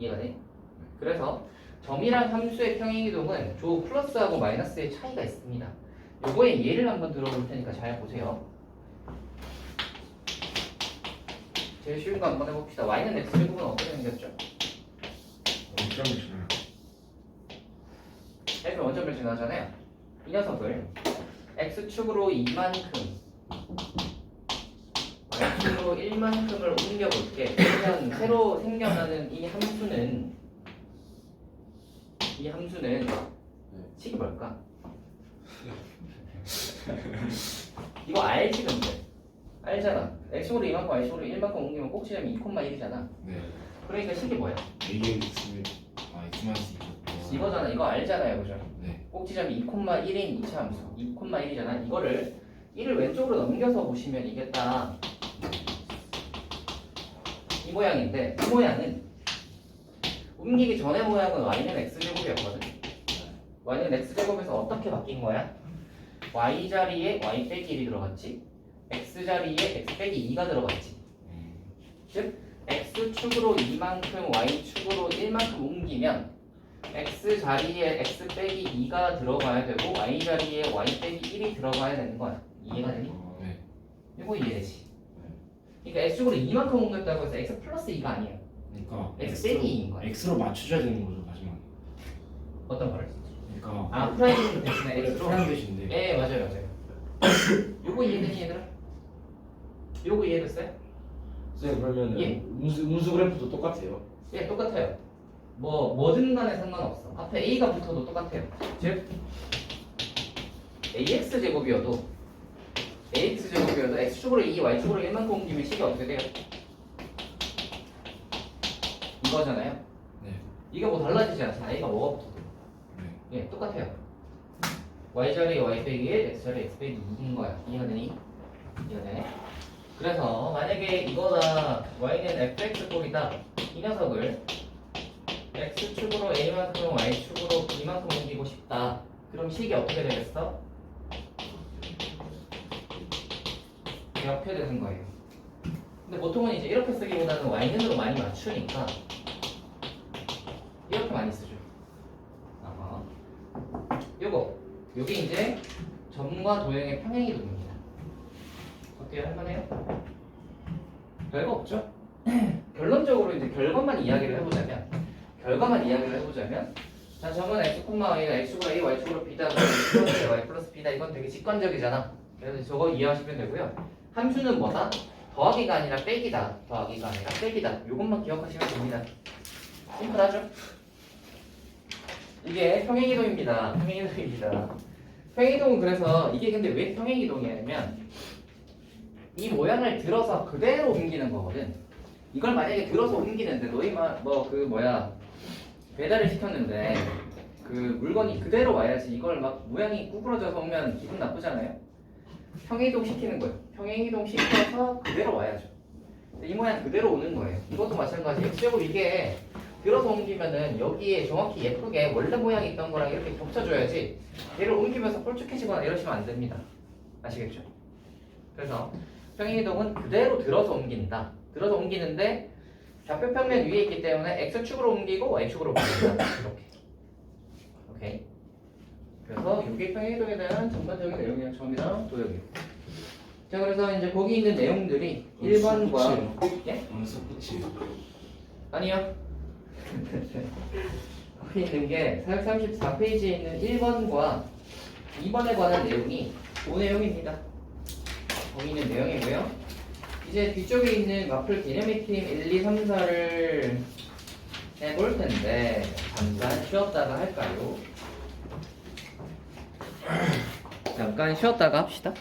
이해가 돼? 그래서 점이랑 함수의 평행이동은 조 플러스하고 마이너스의 차이가 있습니다. 요거의 예를 한번 들어볼 테니까 잘 보세요. 제일 쉬운 거 한번 해봅시다. y는 x제곱은 어떻게 생겼죠? 원점을 주나요? f 원점을 지나잖아요. 이 녀석을 x축으로 2만큼 y축으로 1만큼을 옮겨볼게. 그러면 새로 생겨나는 이 함수는 식이 뭘까? 이거 알지 근데? 알잖아. x축으로 2만큼 y축으로 1만큼 옮기면 꼭지점이 2,1이잖아. 네. 그러니까 식이 뭐야? AX를 X만 쓰고 이거잖아. 이거 알잖아요, 그죠? 네. 꼭지점이 2,1인 2차 함수 2,1이잖아. 이거를 1을 왼쪽으로 넘겨서 보시면 이게 딱 이 모양인데 이 모양은 옮기기 전의 모양은 y는 x제곱이었거든. y는 x제곱에서 어떻게 바뀐 거야? y 자리에 y 빼기 1이 들어갔지, x 자리에 x 빼기 2가 들어갔지. 즉 x축으로 2만큼 y축으로 1만큼 옮기면 x 자리에 x 빼기 2가 들어가야 되고 y 자리에 y 빼기 1이 들어가야 되는 거야. 이해가 되니? 네. 이거 이해되지? 그러니까 x축으로 2만큼 옮겼다고 해서 x 플러스 2가 아니에요. 그러니까 x 빼기 2인 거야. X로 맞춰줘야 되는 거죠 마지막에. 어떤 거를? 그러니까 아 프라임 대신에 x로? 프라임 대신데. 예 맞아요. 요거 이해되니 얘들아? 요거 이해됐어요? 쌤 그러면 예. 음수 그래프도 똑같아요. 예 똑같아요. 뭐든 간에 상관없어. 앞에 a가 붙어도 똑같아요. 즉 ax 제곱이어도 x축으로 2, y축으로 1만큼 옮기면 식이 어떻게 돼요? 이거잖아요. 네. 이게 뭐 달라지지 않잖아. a가 뭐가 붙어도. 네. 예 똑같아요. y 자리에 y 빼기 1, x 자리에 x 빼기 2인 거야. 이해가 되니? 이해가 되네? 그래서 만약에 이거다 y는 fx꼴이다 이 녀석을 x축으로 a만큼 y축으로 b만큼 옮기고 싶다. 그럼 식이 어떻게 되겠어? 이렇게 되는 거예요. 근데 보통은 이제 이렇게 쓰기보다는 y는으로 많이 맞추니까 이렇게 많이 쓰죠. 아하. 요게 이제 점과 도형의 평행이동입니다. 어때요? 할만해요? 별거 없죠? 결론적으로 이제 결과만 이야기를 해보자면 자 점은 x, y가 x축으로 a, y축으로 b다 x 플러스 y 플러스 b다. 이건 되게 직관적이잖아. 그래서 저거 이해하시면 되고요. 함수는 뭐다? 더하기가 아니라 빼기다. 더하기가 아니라 빼기다. 이것만 기억하시면 됩니다. 심플하죠? 이게 평행이동입니다. 평행이동입니다. 평행이동은 그래서 이게 근데 왜 평행이동이냐면 이 모양을 들어서 그대로 옮기는 거거든. 이걸 만약에 들어서 옮기는데 너희 배달을 시켰는데 그 물건이 그대로 와야지 이걸 막 모양이 구부러져서 오면 기분 나쁘잖아요. 평행이동 시키는 거예요. 평행이동 시켜서 그대로 와야죠. 이 모양 그대로 오는 거예요. 이것도 마찬가지. X적으로 이게 들어서 옮기면은 여기에 정확히 예쁘게 원래 모양이 있던 거랑 이렇게 겹쳐줘야지 얘를 옮기면서 꼴쭉해지거나 이러시면 안 됩니다. 아시겠죠? 그래서 평행이동은 그대로 들어서 옮긴다. 들어서 옮기는데 좌표 평면 위에 있기 때문에 X축으로 옮기고 Y축으로 옮긴다. 이렇게. 오케이. 그래서 이게 평행이동에 대한 전반적인 내용이랑 처음이랑 도형이에요. 자, 그래서 이제 거기 있는 내용들이 1번과 예? 원서 끝이. 아니요. 거기 있는 게 434페이지에 있는 1번과 2번에 관한 내용이 그 내용입니다. 거기 있는 내용이고요. 이제 뒤쪽에 있는 마플 디나믹 팀 1, 2, 3, 4를 해볼 텐데 잠깐 쉬었다가 할까요? 잠깐 쉬었다가 합시다.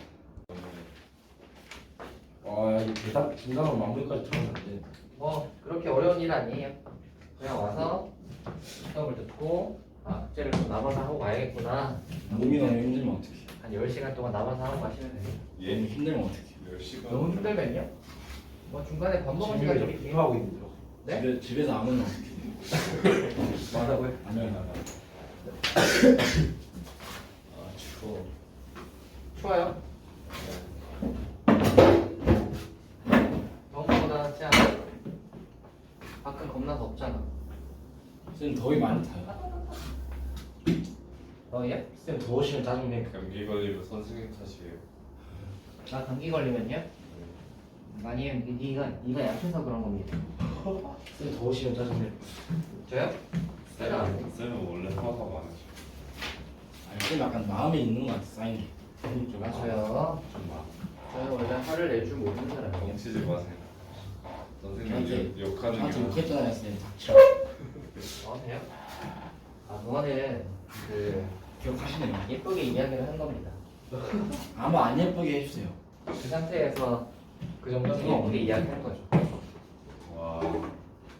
아, 이 대답 중간으로 마무리까지 들어가면 안 돼. 뭐 그렇게 어려운 일 아니에요. 그냥 와서 수업을 듣고 아 숙제를 좀 남아서 하고 가야겠구나. 몸이 너무 힘들면 어떡해. 한 10시간 동안 남아서 하고 가시면 됩니다. 너무 힘들면 어떡해. 10시간 너무 힘들면요? 뭐 중간에 밥 먹은 시간 집에 드릴게요. 피하고 있는데. 네? 집에서 안 오면 어떡해. 뭐라고요? 안녕 나가. 아 추워. 추워요? 더운거보다 낫지 않아? 밖은 겁나 덥잖아. 쌤 더위 많이 타요. 더위요? 쌤 더우시면 짜증내. 감기 걸리면 선생님 탓이에요. 나 감기 걸리면요? 아니에요. 네가 약해서 그런 겁니다. 쌤 더우시면 짜증내. 저요? 쌤은 원래 화가 많으셔. 아니 쌤 약간 마음에 있는 것 같아 쌓인 게. 좀 저요? 좀 막. 저는 원래 화를 낼 줄 모르는 사람이에요. 멈추지 마세요. 선생님 저한테 욕하는 저한테 게 욕했잖아요 쌤. 닥쳐. 저한테요? 아 그거는 그 기억하시네요. 예쁘게 이야기를 한 겁니다. 아무 안 예쁘게 해주세요. 그 상태에서 그 정도는 예쁘게 이야기한 거죠. 와.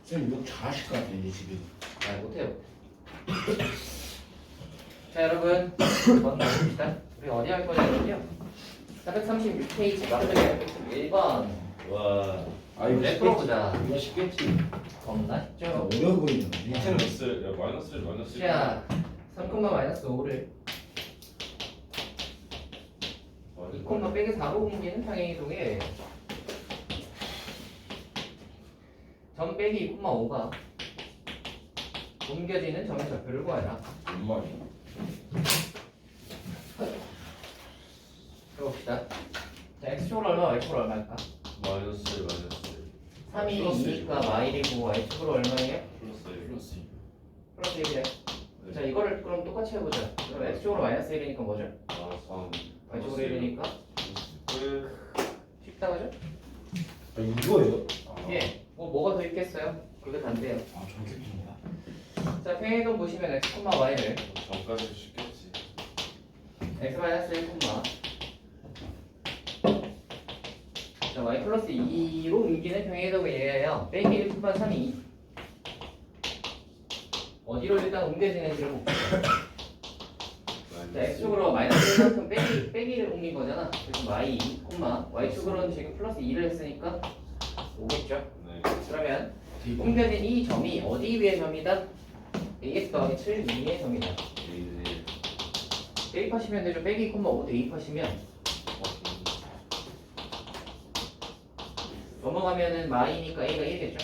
쌤 욕 잘하실 것 같아요 이 집에. 잘 못해요. 자 여러분 한번 봅시다. 우리 어디 할 거냐면요. 436페이지 마플 1번 와. 아 이거 네, 쉽겠지. 풀어보자. 이거 쉽겠지. 겁나 쉽죠? 어려워 보이는 밑에는 몇을? 야 마이너스 1 마이너스 1. 자 3,-5를 2, 빼기 4로 옮기는 평행이동에 점 빼기 2,5가 옮겨지는 점의 좌표를 구하라. 뭔 말이야? 해봅시다. 자 x축으로 얼마, y축으로 얼마일까? 마이너스 1 마이너스 1. 3이 2니까 y이고 y축으로 얼마예요? 플러스 1. 플러스. 플러스 1이래. 자 이거를 그럼 똑같이 해보자. 그럼 x축으로 마이너스 1이니까 뭐죠? 아 3. y축으로 1이니까 쉽다 그죠? 아 이거예요? 예. 뭐가 더 있겠어요? 그게 단데요. 아 정규입니다. 자 평행이동 보시면 x, y를 전까지 쉽겠지. x-1, 자 y 플러스 2로 옮기는 평행이동에 의하여 빼기 1, 3이 어디로 일단 옮겨지는지를 볼게요. 자 x축으로 마이너스 1만큼 빼기를 옮긴 거잖아. 그래서 y축으로는 지금 플러스 2를 했으니까 5겠죠. 네. 그러면 옮겨진 이 점이 어디 위의 점이다? ax 더하기 7 위의 점이다. 이제 대입하시면 되죠. 빼기 5 대입하시면 넘어가면은 마이니까 a가 1이겠죠.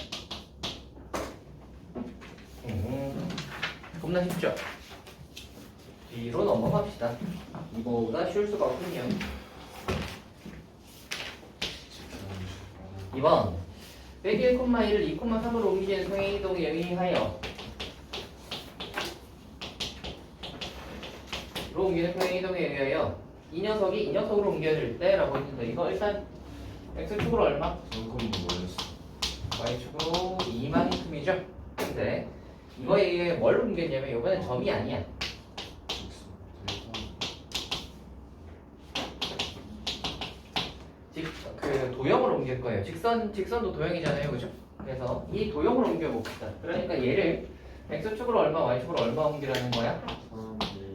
겁나 쉽죠? 뒤로 넘어갑시다. 이거보다 쉬울 수가 없군요. 2번 빼기 1,1을 2,3으로 옮기는 평행이동에 의하여 로 옮기는 평행이동에 의하여 이 녀석이 이 녀석으로 옮겨질 때라고 했는데 이거 일단 x축으로 얼마? 잠깐만 멀렸어. y축으로 2만큼이죠. 근데 이거에 의해 뭘 옮겼냐면 이번엔 점이 아니야. 그 도형으로 옮길 거예요. 직선도 도형이잖아요, 그죠? 그래서 이 도형으로 옮겨 봅시다. 그러니까 얘를 x축으로 얼마, y축으로 얼마 옮기라는 거야?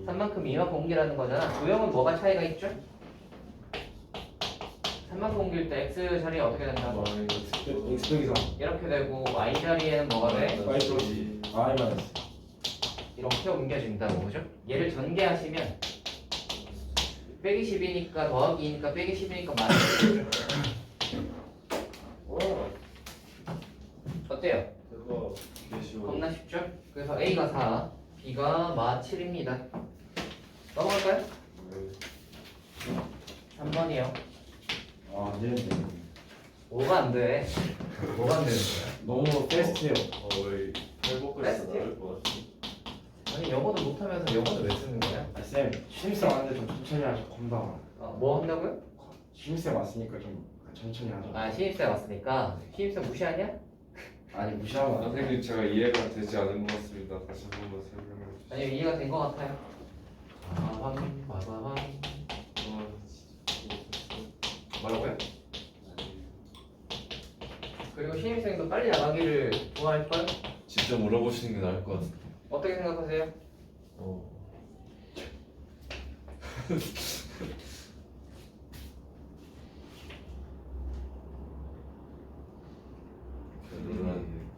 3만큼 2만큼 옮기라는 거잖아. 도형은 뭐가 차이가 있죠? 3만큼 옮길 때 x 자리에 어떻게 된다고? x 빼기 3 이렇게 되고 y 자리에는 뭐가 돼? y 플러스 i 마이너스 이렇게 옮겨진다고, 그죠? 얘를 전개하시면 빼기 10이니까 더하기 2니까 빼기 10이니까 마이너스. 오. 어때요? 그거 되게 쉬워. 겁나 쉽죠? 그래서 A가 4, B가 마 7입니다. 넘어갈까요? 3번이요. 아 안되는데 5가 안 돼. 뭐가 안 되는 거야? 너무 패스트해요 왜 회복을 베스트. 나을 것 같아. 아니 영어도 못하면서 영어는 왜 쓰는 거야? 쌤 신입생 왔는데 좀 천천히 하자 건방 뭐 한다고요? 신입생 왔으니까 좀 천천히 하자 아 신입생 왔으니까 신입생 무시하냐? 아니 무시하면 안 돼. 선생님 제가 이해가 되지 않은 것 같습니다. 다시 한 번만 설명해 주시죠. 아니 이해가 된 것 같아요. 빠밤. 진짜 못했어. 뭐라고요? 그리고 신입생도 빨리 나가기를 좋아할걸? 직접 물어보시는 게 나을 것 같아요. 어떻게 생각하세요?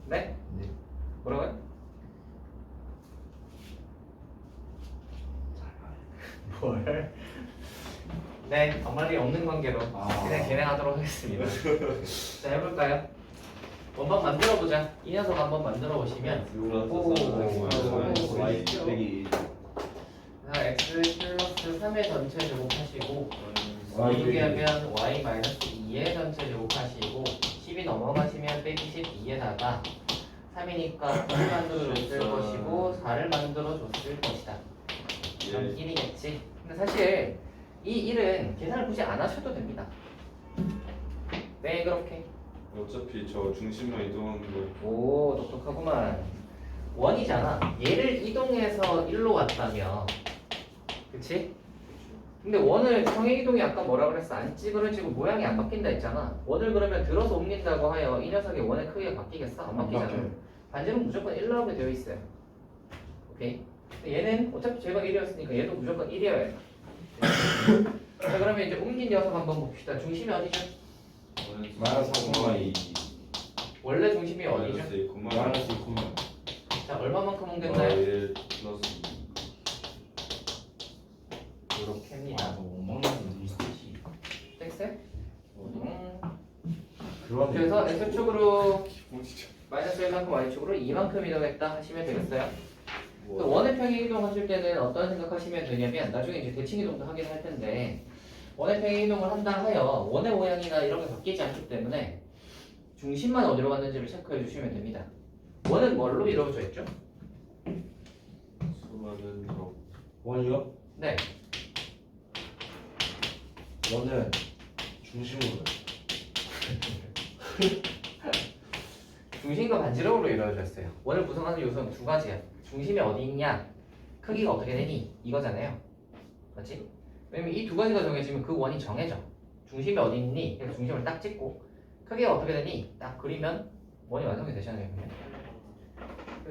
네? 네. 뭐라고요? 뭘? 네, 아무 말이 없는 관계로 그냥 진행하도록 하겠습니다. 자, 해볼까요? 원방 만들어보자. 이 녀석 한번 만들어보시면 y 빼기 자, x 플러스 3의 전체 제곱하시고 y 이렇게 빼기 하면 y 마이너스 2의 전체 제곱하시고 10이 넘어가시면 빼기 12에다가 3이니까 9를 만들어 줬을 것이고 4를 만들어 줬을 것이다. 그럼 1이겠지. 근데 사실 이 1은 계산을 굳이 안 하셔도 됩니다. 왜 그렇게? 어차피 저 중심만 이동하는 거. 오, 똑똑하구만. 원이잖아. 얘를 이동해서 1로 갔다며. 그치? 근데 원을 평행 이동이 아까 뭐라 그랬어? 안 찌그러지고 모양이 안 바뀐다 했잖아. 원을 그러면 들어서 옮긴다고 하여 이 녀석의 원의 크기가 바뀌겠어? 안 바뀌잖아. 반지름 무조건 1 나오게 되어 있어요. 오케이? 근데 얘는 어차피 제가 1이었으니까 얘도 무조건 1이어야 돼. 자, 그러면 이제 옮긴 녀석 한번 봅시다. 중심이 어디죠? 마이너스 4,2 원래 중심이 어디죠? 마이너스 2,2 자, 얼마만큼 옮겼나요? 1 플러스 이렇게입니다. 땡스? 그래서 x축으로 마이너스 1만큼 y축으로 2만큼 이동했다 하시면 되겠어요. 또 원의 평행 이동하실 때는 어떤 생각하시면 되냐면 나중에 이제 대칭 이동도 하긴 할 텐데 원의 평행 이동을 한다 하여 원의 모양이나 이런 게 바뀌지 않기 때문에 중심만 어디로 갔는지를 체크해 주시면 됩니다. 원은 뭘로 이루어져 있죠? 수많은 거. 원이요? 네. 원은 중심으로 중심과 반지름으로 이루어져 있어요. 원을 구성하는 요소는 두 가지야. 중심이 어디 있냐? 크기가 어떻게 되니? 이거잖아요. 맞지? 왜냐면 이 두 가지가 정해지면 그 원이 정해져. 중심이 어디 있니? 그래서 중심을 딱 찍고 크기가 어떻게 되니? 딱 그리면 원이 완성이 되잖아요. 그냥.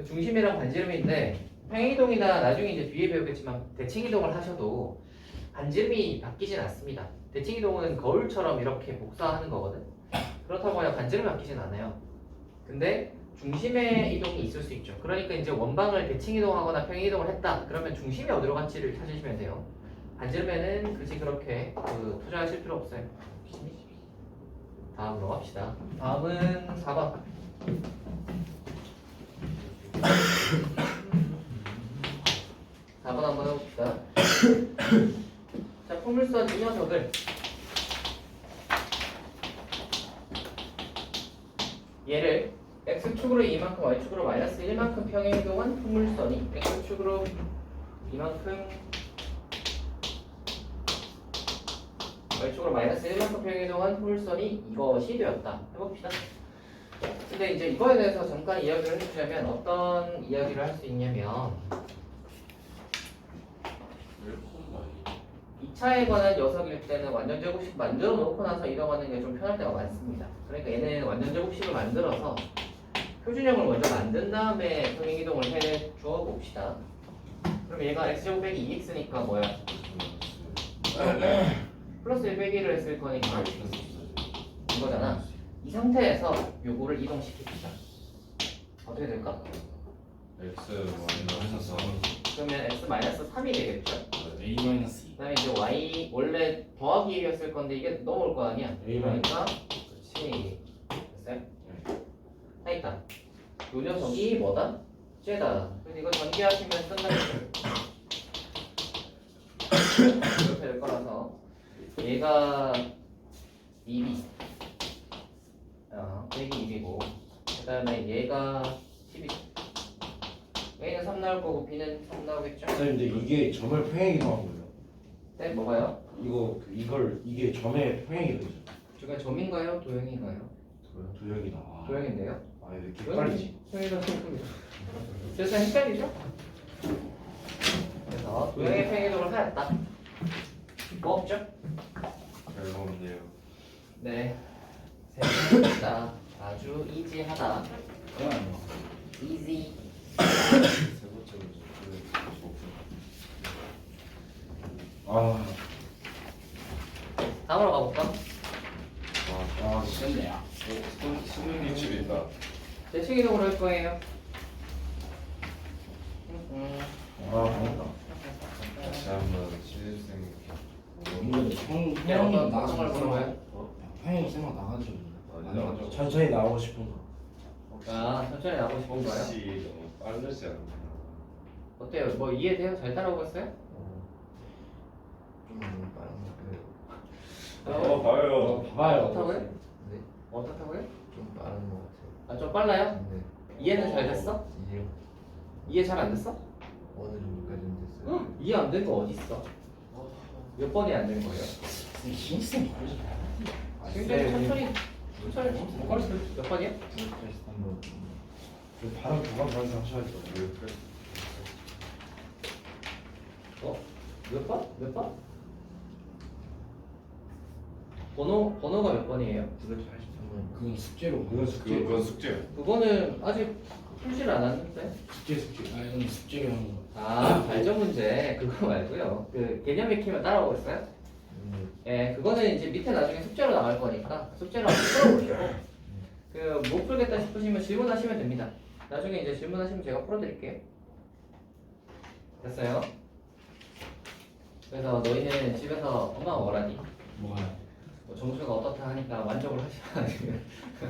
중심이랑 반지름인데 평행이동이나 나중에 이제 뒤에 배우겠지만 대칭이동을 하셔도 반지름이 바뀌진 않습니다. 대칭이동은 거울처럼 이렇게 복사하는 거거든. 그렇다고 해야 반지름이 바뀌진 않아요. 근데 중심의 이동이 있을 수 있죠. 그러니까 이제 원방을 대칭이동하거나 평행이동을 했다. 그러면 중심이 어디로 간지를 찾으시면 돼요. 반지름에는 굳이 그렇게 투자하실 필요 없어요. 다음으로 갑시다. 다음은 4번. 4번 한번 해봅시다. 자, 포물선 이 녀석을 얘를 x축으로 2만큼 y축으로 마이너스 1만큼 평행이동한 포물선이 x축으로 2만큼 Y축으로 마이너스 1만큼 평행 이동한 풀선이 이것이 되었다. 해봅시다. 근데 이제 이거에 대해서 잠깐 이야기를 해주자면 어떤 이야기를 할 수 있냐면 2차에 관한 녀석일 때는 완전 제곱식 만들어 놓고 나서 이동하는 게 좀 편할 때가 많습니다. 그러니까 얘는 완전 제곱식을 만들어서 표준형을 먼저 만든 다음에 평행 이동을 해 주어 봅시다. 그럼 얘가 x제곱 빼기 2x니까 뭐야? 플러스 1 빼기를 했을 거니까 이거잖아. 이 상태에서 요거를 이동시킵시다. 어떻게 될까? X 마이너스 그러면 x 마이너스 3이 되겠죠? A 마이너스 2. 그다음에 이제 y 원래 더하기 1이었을 건데 이게 넘어올 거 아니야? A 그러니까 그렇지. 됐어요? 다 있다. 요 녀석이 뭐다? 쟤다. 그래서 이거 전개하시면 끝나겠죠. 이렇게 될 거라서 얘가 2b 빼기 2b고 그 다음에 얘가 10이죠. A는 3 나올 거고 B는 3 나오겠죠? 선생님 근데 이게 점을 평행 이동한 거예요. 네, 뭐가요? 이게 점의 평행 이동이죠. 제가 점인가요? 도형인가요? 도형이다. 도형인데요? 아 이렇게 헷갈리지. 도형이다, 도형이다. 그래서 헷갈리죠? 그래서 도형의 평행이동을 하였다. 뭐 없죠? 별거 없네요. 네. 생각보다 아주 이지하다. 이지. 세 번째 문제. 아, 다음으로 가볼까? 쉽네요. 수능이 집에 있다. 대칭 이동으로 할 거예요. 맞다. 다시 한번 신입생. 이건 네, 어떤 걸 물어봐요? 평행 생각 나가죠. 나가죠. 천천히 나오고 싶은 거. 아, 천천히 나고 싶은 거예요? 혹시 너무 빠르지 않나? 어때요? 뭐 이해돼요? 잘 따라오고 있어요? 좀 너무 빠른 것 같아요. 봐요. 봐봐요. 어떻다고요? 네, 어떻다고요? 좀 빠른 것 같아요. 아, 좀 빨라요? 네, 이해는 잘 됐어? 이해 이해 잘 안 됐어? 어느 정도까지는 됐어요. 이해 안 된 거 어디 있어? 몇 번이 안 된 거예요? 신입생 말이죠. 굉장히 천천히 못 가르쳐요. 몇 번이야? 83번. 발음 두번 반상 하셔야죠. 몇 번? 몇 번? 번호가 몇 번이에요? 983번. 그건 숙제로. 그건 숙제. 그건 숙제요. 그거는 아직 풀질 않았는데. 숙제. 아 이건 숙제로 하는 거. 아, 발전 문제 그거 말고요. 그 개념 익히면 따라오고 있어요? 예, 그거는 이제 밑에 나중에 숙제로 나갈 거니까 숙제로 한번 풀어보시고 그 못 풀겠다 싶으시면 질문하시면 됩니다. 나중에 이제 질문하시면 제가 풀어드릴게요. 됐어요? 그래서 너희는 집에서 엄마가 뭐라니? 뭐가요? 뭐 정수가 어떻다 하니까 만족을 하시면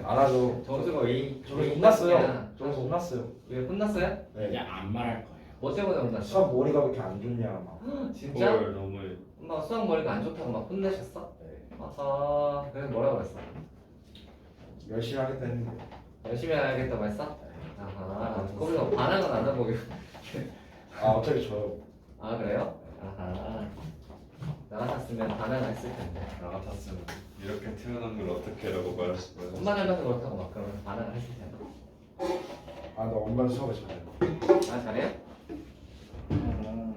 안 하죠. 정수가 왜 저거 왜 혼났어요. 이냐? 저거 혼났어요. 왜 혼났어요? 네. 안 말할 거예요. 뭐 때문에 혼났어? 수학 머리가 왜 이렇게 안 좋냐 막. 진짜? 헐, 너무 엄마가 수학 머리가 안 좋다고 막 혼내셨어? 네. 아하, 그래서 뭐라고 그랬어? 열심히 하겠다 했는데. 열심히 해야겠다고 했어? 아하, 거기서 반항은 안 하고 아 어차피 저. 아 그래요? 아하, 나 같았으면 반항을 했을 텐데 나 같았으면 이렇게 태어난 걸 어떻게라고 말했을 거야. 엄마 닮아서 그렇다고 막 그러면 반항을 했을 텐데 아 나 엄마 수학을 잘해요. 아 잘해요?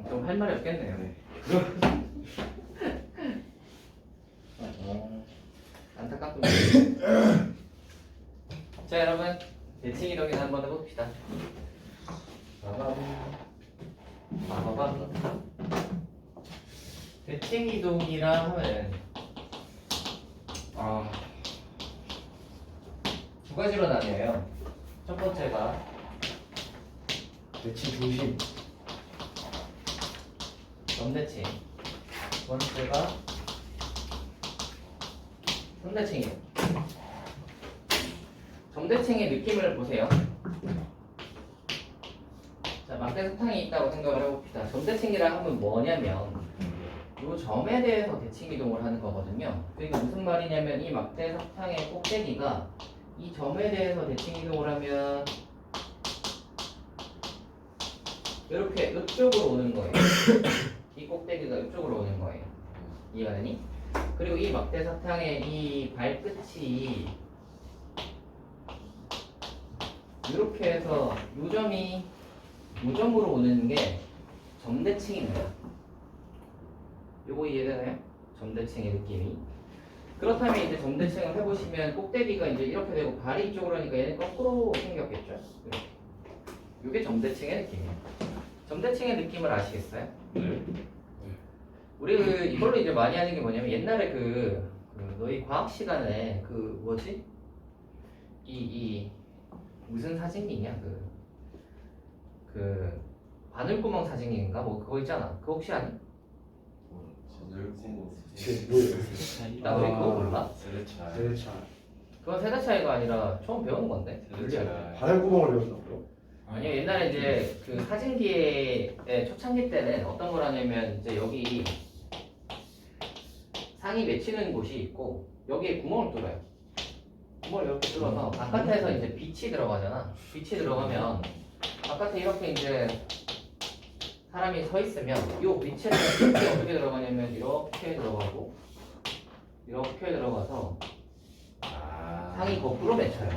좀 할 말이 없겠네요. 안타깝군요. 자 여러분 대칭 이동이나 한번 해봅시다. 대칭 이동이라 하면 두 가지로 나뉘어요. 첫 번째가 대칭 중심. 점대칭, 두 번째가 선대칭이에요. 점대칭의 느낌을 보세요. 자, 막대 사탕이 있다고 생각을 해봅시다. 점대칭이라 하면 뭐냐면 이 점에 대해서 대칭 이동을 하는 거거든요. 그러니까 무슨 말이냐면 이 막대 사탕의 꼭대기가 이 점에 대해서 대칭 이동을 하면 이렇게 이쪽으로 오는 거예요. 이 꼭대기가 이쪽으로 오는 거예요. 이해가 되니? 그리고 이 막대 사탕의 이 발끝이 이렇게 해서 요점이 요점으로 오는 게 점대칭입니다. 요거 이해되나요? 점대칭의 느낌이. 그렇다면 이제 점대칭을 해보시면 꼭대기가 이제 이렇게 되고 발이 이쪽으로 하니까 얘는 거꾸로 생겼겠죠? 이렇게. 요게 점대칭의 느낌이에요. 점대칭의 느낌을 아시겠어요? 네. 우리 그 이걸로 이제 많이 하는 게 뭐냐면 옛날에 너희 과학 시간에 뭐지? 이 무슨 사진기냐 그 바늘구멍 사진기인가 뭐 그거 있잖아. 그거 혹시 아니? 나 너희 그거 몰라? 세대차. 세대차. 그건 세대 차이가 아니라 처음 배우는 건데. 세대차. 바늘구멍을 배운다고요? 아니요 옛날에 이제 그 사진기의 초창기 때는 어떤 걸 하냐면 이제 여기 상이 맺히는 곳이 있고 여기에 구멍을 뚫어요. 구멍을 이렇게 뚫어서 바깥에서 이제 빛이 들어가잖아. 빛이 들어가면 바깥에 이렇게 이제 사람이 서 있으면 이 빛을 이렇게 어떻게 들어가냐면 이렇게 들어가고 이렇게 들어가서 상이 거꾸로 맺혀요.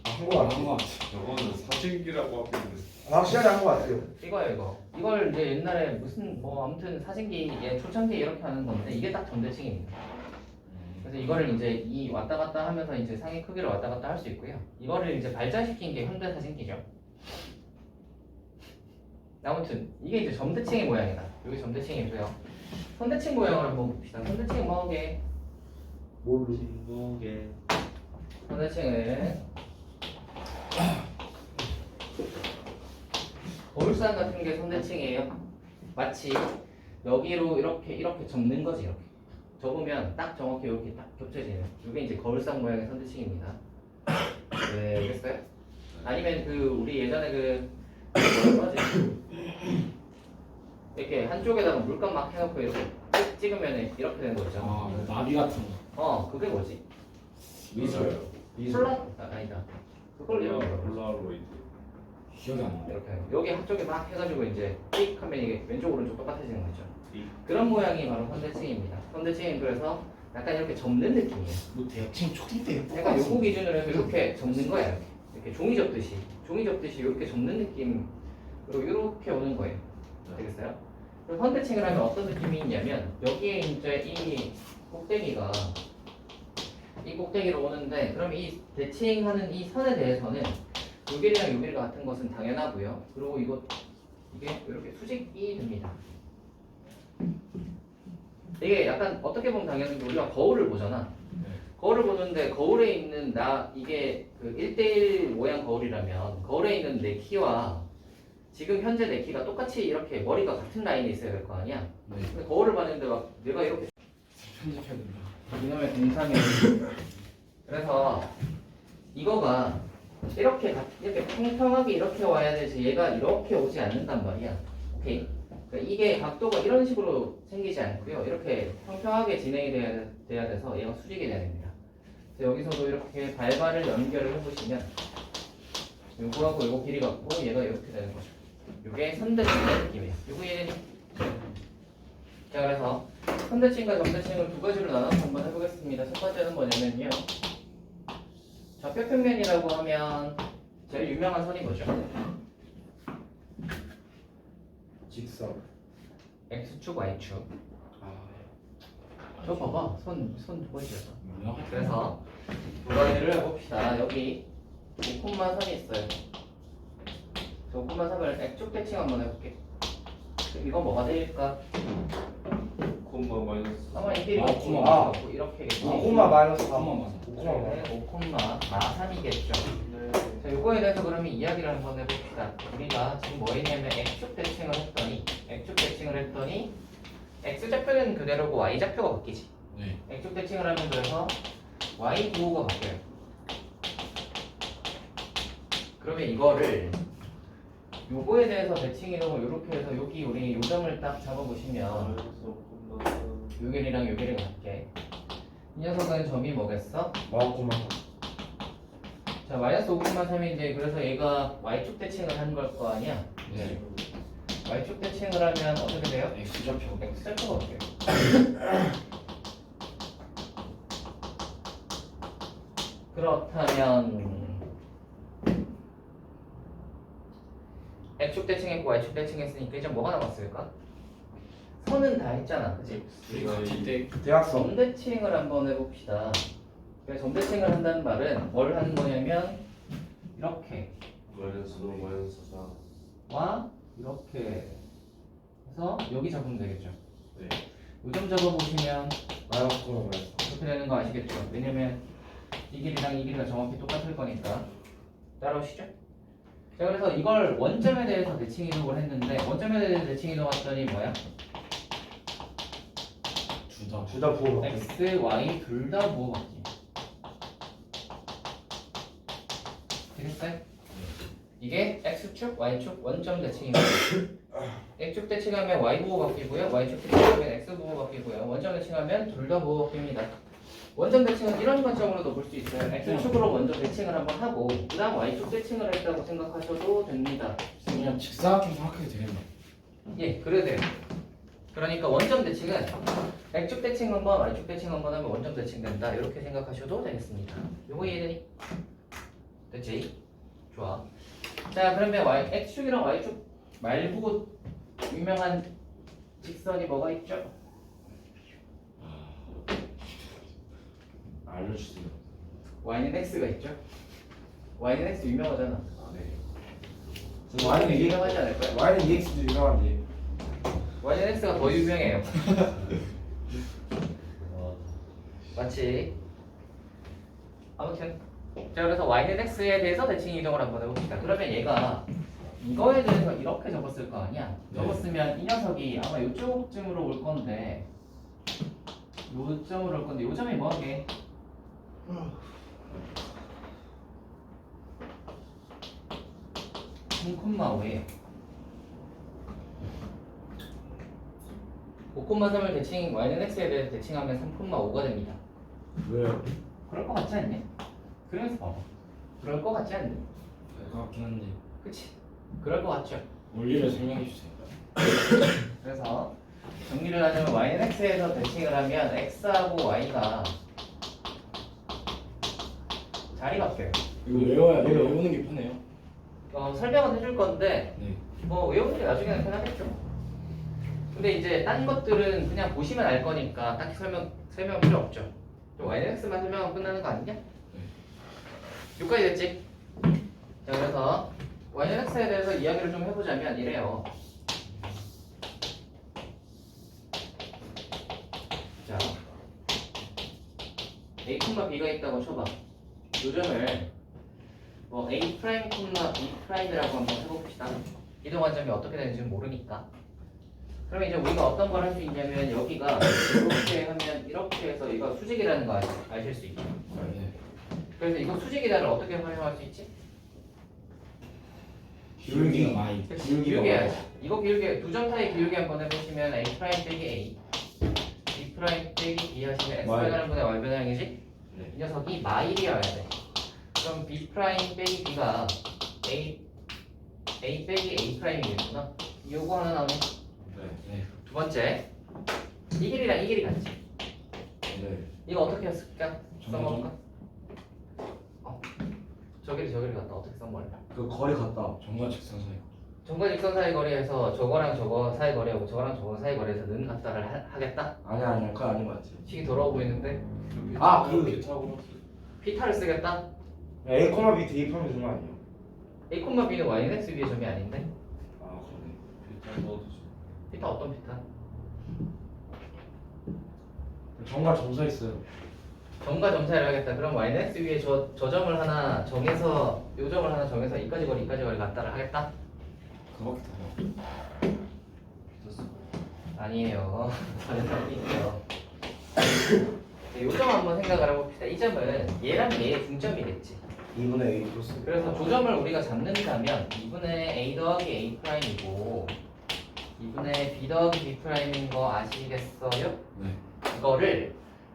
한거 같은 거. 저거는 사진기라고 하고 있는데. 확실하게 한 거 같아요. 이거예요 이거. 이걸 이제 옛날에 무슨 뭐 아무튼 사진기에 초창기에 이렇게 하는 건데 이게 딱 점대칭입니다. 그래서 이거를 이제 이 왔다 갔다 하면서 이제 상의 크기를 왔다 갔다 할 수 있고요. 이거를 이제 발전시킨 게 현대 사진기죠. 아무튼 이게 이제 점대칭의 모양이다. 여기 점대칭이고요. 선대칭 모양을 한번 봅시다. 선대칭은 뭐게? 뭘로? 신고개. 선대칭은 거울상 같은 게 선대칭이에요. 마치 여기로 이렇게 접는 거지 이렇게. 접으면 딱 정확히 이렇게 딱 겹쳐지는. 이게 이제 거울상 모양의 선대칭입니다. 네, 알겠어요? 아니면 우리 예전에 뭐라 그러지? 이렇게 한쪽에다가 물감 막 해놓고 이렇게 찍으면 이렇게 되는 거 있잖아. 나비 같은 거. 그게 뭐지? 미술. 폴라? 아니다. 그걸 이런 거. 폴라로이드. 기억이 안 나. 이렇게 여기 한쪽에 막 해가지고 이제 띡 하면 이게 왼쪽 오른쪽 똑같아지는 거죠. 띡. 그런 모양이 바로 선대칭입니다. 선대칭은 그래서 약간 이렇게 접는 느낌이에요. 뭐 대학생 초딩 때 약간 요거 기준으로 해서 이렇게 접는 거야. 이렇게 종이 접듯이 이렇게 접는 느낌으로 이렇게 오는 거예요. 되겠어요? 그리고 선대칭을 하면 어떤 느낌이 있냐면 여기에 이제 이 꼭대기로 오는데 그럼 이 대칭하는 이 선에 대해서는 요 길이랑 요 길이가 같은 것은 당연하고요. 그리고 이게 이렇게 수직이 됩니다. 이게 약간 어떻게 보면 당연한 게 우리가 거울을 보잖아. 거울을 보는데 거울에 있는 이게 1대1 모양 거울이라면 거울에 있는 내 키와 지금 현재 내 키가 똑같이 이렇게 머리가 같은 라인에 있어야 될 거 아니야. 근데 거울을 봤는데 막 내가 이렇게 편집해야 된다. 이놈의 동상이 그래서 이거가 이렇게 평평하게 이렇게 와야 되지 얘가 이렇게 오지 않는단 말이야. 오케이. 그러니까 이게 각도가 이런 식으로 생기지 않고요. 이렇게 평평하게 진행이 돼야 돼서 얘가 수직이 돼야 됩니다. 그래서 여기서도 이렇게 발발을 연결을 해보시면 요거하고 요거 길이 같고 얘가 이렇게 되는 거죠. 요게 선대칭의 느낌이에요. 요거 얘는 자 그래서 선대칭과 점대칭을 두 가지로 나눠서 한번 해보겠습니다. 첫 번째는 뭐냐면요. 좌표평면이라고 하면 제일 유명한 선이 뭐죠? 직선. X축, Y축. 저 봐봐. 손 두 번째서. 그래서 두 가지를 해봅시다. 여기 5콤마선이 있어요. 저 5콤마선을 X축 대칭 한번 해볼게. 그럼 이건 뭐가 될까? 콤마 마이너스. 아마 이 길이가 5콤마. 이렇게겠지. 5콤마 마이너스 3. 5콤마 마3이겠죠. 자, 요거에 대해서 그러면 이야기를 한번 해봅시다. 우리가 지금 뭐 했냐면 X축 대칭을 했더니 X좌표는 그대로고 Y좌표가 바뀌지. 네. X축 대칭을 하면 그래서 Y95가 바뀌어요. 그러면 이거를 요거에 대해서 대칭 이동을 이렇게 해서 여기 우리 요점을 딱 잡아보시면 요 길이랑 요 길이가 같게 이 녀석은 점이 뭐겠어? 마오코마. 자 마이너스 5,3인데 그래서 얘가 Y축 대칭을 하는 걸 거 아니야? 네. Y축 대칭을 하면 어떻게 돼요? X좌표. X좌표가 바뀌어요. 그렇다면 X축 대칭했고 Y축 대칭했으니까 이제 뭐가 남았을까? 선은 다 했잖아, 그치? 대학성. 점대칭을 한번 해봅시다. 그래서 점대칭을 한다는 말은 뭘 하는 거냐면 이렇게 마이너스 4 와 이렇게 해서 여기 잡으면 되겠죠. 네. 요점 잡아보시면 마이너스 이렇게 되는 거 아시겠죠? 왜냐면 이 길이랑 이 길이가 정확히 똑같을 거니까. 따라오시죠? 자, 그래서 이걸 원점에 대해서 대칭 이동을 했는데 원점에 대해서 대칭 이동했더니 뭐야? 둘다 부호. X, Y 둘 다 부호 바뀌. 되겠어요? 이게 X축, Y축 원점 대칭입니다. X축 대칭하면 Y 부호 바뀌고요. Y축 대칭하면 X 부호 바뀌고요. 원점 대칭하면 둘 다 부호 바뀝니다. 원점 대칭은 이런 관점으로도 볼 수 있어요. X축으로 먼저 대칭을 한번 하고 그 다음 Y축 대칭을 했다고 생각하셔도 됩니다. 그냥 직사각형 생각해도 되겠네. 예, 그래도 돼요. 그러니까 원점 대칭은 X축 대칭 한 번, Y축 대칭 한 번 하면 원점 대칭 된다. 이렇게 생각하셔도 되겠습니다. 요거 이해되니? 됐지? 좋아. 자, 그러면 X축이랑 Y축 말고 유명한 직선이 뭐가 있죠? 알려주세요. Y는 X가 있죠? Y는 X 유명하잖아. 저 Y는 이 유명하지 않을까요? Y는 EX도 유명한데. Y는 X가 더 유명해요. 맞지? 아무튼 자, 그래서 Y는 X에 대해서 대칭 이동을 한번 해봅시다. 그러면 얘가 이거에 대해서 이렇게 적었을 거 아니야? 네. 적었으면 이 녀석이 아마 이쪽쯤으로 올 건데 요점으로 올 건데 요점이 뭐게? 3,5예요. 5,3을 대칭 Y는 X에 대해서 대칭하면 3,5가 됩니다. 왜요? 그럴 것 같지 않니? 그래서 봐봐. 그럴 것 같지 않니? 될것 같긴 한데. 그치? 그럴 것 같죠? 원리를 설명해 주세요. 그래서 정리를 하자면 Y는 X에서 대칭을 하면 X하고 Y가 자리 바뀌어요. 이거 외워야 내가 외우는 게 편해요. 설명은 해줄 건데 네. 뭐 외우는 게 나중에는 편하겠죠. 근데 이제 딴 것들은 그냥 보시면 알 거니까 딱히 설명 필요 없죠. Y는 X만 설명하면 끝나는 거 아니냐? 여기까지 됐지? 자, 그래서 Y는 X에 대해서 이야기를 좀 해보자면 이래요. 자, A, B가 있다고 쳐봐. 요점을 뭐 A 프라임, B 프라임이라고 한번 해봅시다. 이동 관점이 어떻게 되는지 모르니까. 그러면 이제 우리가 어떤 걸 할 수 있냐면 여기가 이렇게 하면 이렇게 해서 이거 수직이라는 거 아실 수 있죠. 네. 그래서 이거 수직이다를 어떻게 활용할 수 있지? 기울기가 많이. 기울기 해야지. 이거 기울기 두 점 사이 기울기 한번 해보시면 A 프라임 빼기 A, B 프라임 빼기 B 하시면 X 변화량분의 Y 변화량이지? 네. 이 녀석이 마일이어야 돼. 그럼 B 프라임 빼기 B가 A 빼기 A 프라임이겠구나. 요거 하나 나오네. 네. 두 번째, 이 길이랑 이 길이 같지? 네. 이거 어떻게 했을까? 정말 써먹을까? 저 길이 갔다 어떻게 써먹을래? 그 거리 같다. 정과 직선 사이. 정과 직선 사이 거리에서 저거랑 저거 사이 거리하고 저거랑 저거 사이 거리에서 는 같다를 하겠다? 아니야. 그거 아닌 것 같아. 식이 더러워 보이는데? 아, 그 피타고라스 피타를 쓰겠다? A, B 대입하면 되는 거 아니에요? A, B는 Y는 X 위의 점이 아닌데? 아, 그러네. 피타 넣어두죠. 피타 어떤 피타? 정과 점서 있어요. 점과 점사를 하겠다. 그럼 Y는 X 위에 저 점을 하나 정해서 요 점을 하나 정해서 이까지 거리 갖다를 하겠다? 그거밖에 더. 피타 쓰고 아니에요. 다른 점이 있어요. 네, 요 점 한번 생각을 해봅시다. 이 점은 얘랑 얘의 중점이겠지. 2분의 A 플러스. 그래서 조점을 우리가 잡는다면 2분의 A 더하기 A 프라임이고 2분의 B 더하기 B 프라임인 거 아시겠어요? 네. 이거를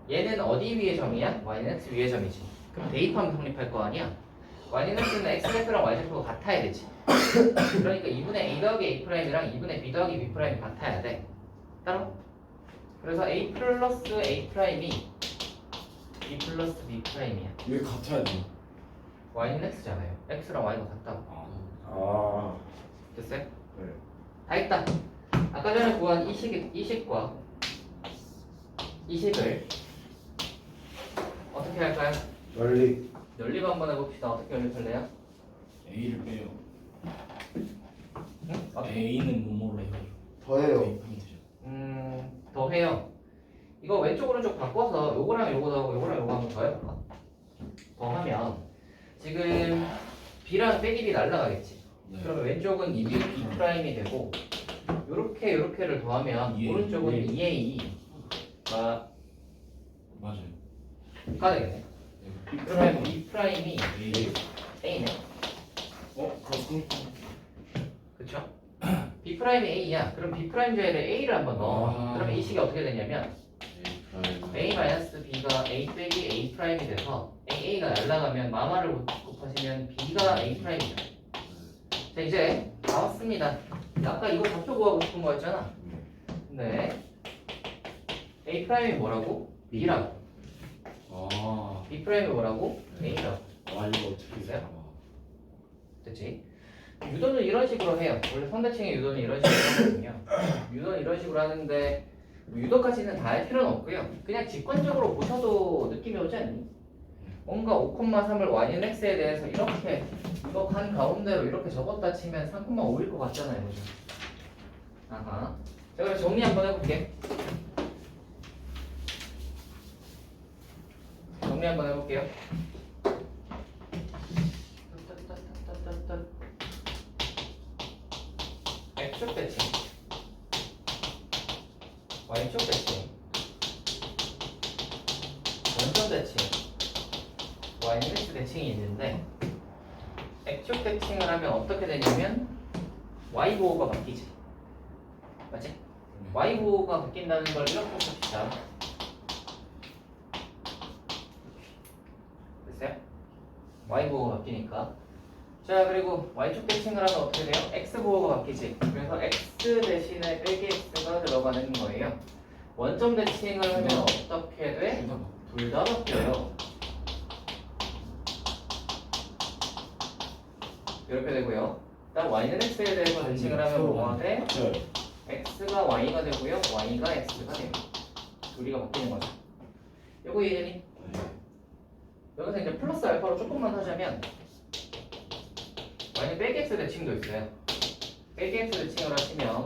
얘는 어디 위의 점이야? Y는 X 위의 점이지. 그럼 대입하면 성립할 거 아니야? Y는 X는 X제표랑 Y제표가 같아야 되지. 그러니까 2분의 A 더하기 A 프라임이랑 2분의 B 더하기 B 프라임이 같아야 돼. 따라? 그래서 A 플러스 A 프라임이 b 플러스 b 프라임이야. 왜 같아야 돼? y는 x잖아요. x랑 y가 같다고. 아. 됐어요? 네. 다 했다. 아까 전에 구한 이식과 이식을 어떻게 할까요? 연립 연립 한번 해봅시다. 어떻게 연립할래요? A를 빼요. 응? A는 뭐뭐로 해요? 더해요. 대입하면 되죠. 더해요. 이거 왼쪽 오른쪽 바꿔서 요거랑 요거 더하고 요거랑 요거 한번 더해볼까? 더하면 지금 b랑 빼기 b 날라가겠지. 네. 그러면 왼쪽은 2b 프라임이 되고 요렇게를 더하면 예, 오른쪽은 예. 2a가 맞아요. 되겠네. 그러면 b 프라임이 A. a네. 그렇군. 그쵸? b 프라임이 a야. 그럼 b 프라임 자리에 a를 한번 넣어. 아. 그러면 이 식이 어떻게 되냐면 a 마이너스 b가 a 빼기 a 프라임이 돼서 a가 날라가면 마마를 곱하시면 b가 a 프라임이다. 자 이제 나왔습니다. 아까 이거 좌표 구하고 싶은 거였잖아. 네. a 프라임이 뭐라고? b라고. 아. b 프라임이 뭐라고? a라고. 와 이거 어떻게 있어요? 돼? 됐지? 유도는 이런 식으로 해요. 원래 상대층의 유도는 이런 식으로 하거든요. 유도는 이런 식으로 하는데 뭐 유도까지는 다 할 필요는 없고요. 그냥 직관적으로 보셔도 느낌이 오지 않니? 뭔가 5,3을 y는 x에 대해서 이렇게 이거 간 가운데로 이렇게 적었다 치면 3,5일 것 같잖아요. 그죠? 아하. 자, 그럼 정리 한번 해볼게. 정리 한번 해볼게요. X축 대칭, Y축 대칭, 원점 대칭, Y는 X 대칭이 있는데 X축 대칭을 하면 어떻게 되냐면 Y 보호가 바뀌지. 맞지? Y 보호가 바뀐다는 걸 이렇게 봅시다. 됐어요? Y 보호가 바뀌니까. 자 그리고 Y축 대칭을 하면 어떻게 돼요? X 보호가 바뀌지. 그래서 X 대신에 빼기 X가 들어가는 거예요. 원점 대칭을 하면 어떻게 돼? 둘 다 바뀌어요. 이렇게 되고요. 일단 Y는 X에 대해서 대칭을 하면 뭐가 돼? 맞아요. X가 Y가 되고요. Y가 X가 돼요. 둘이가 바뀌는 거죠. 요거 이해되니? 여기서 이제 플러스 알파로 조금만 하자면 Y는 빼기 X 대칭도 있어요. 빼기 X 대칭을 하시면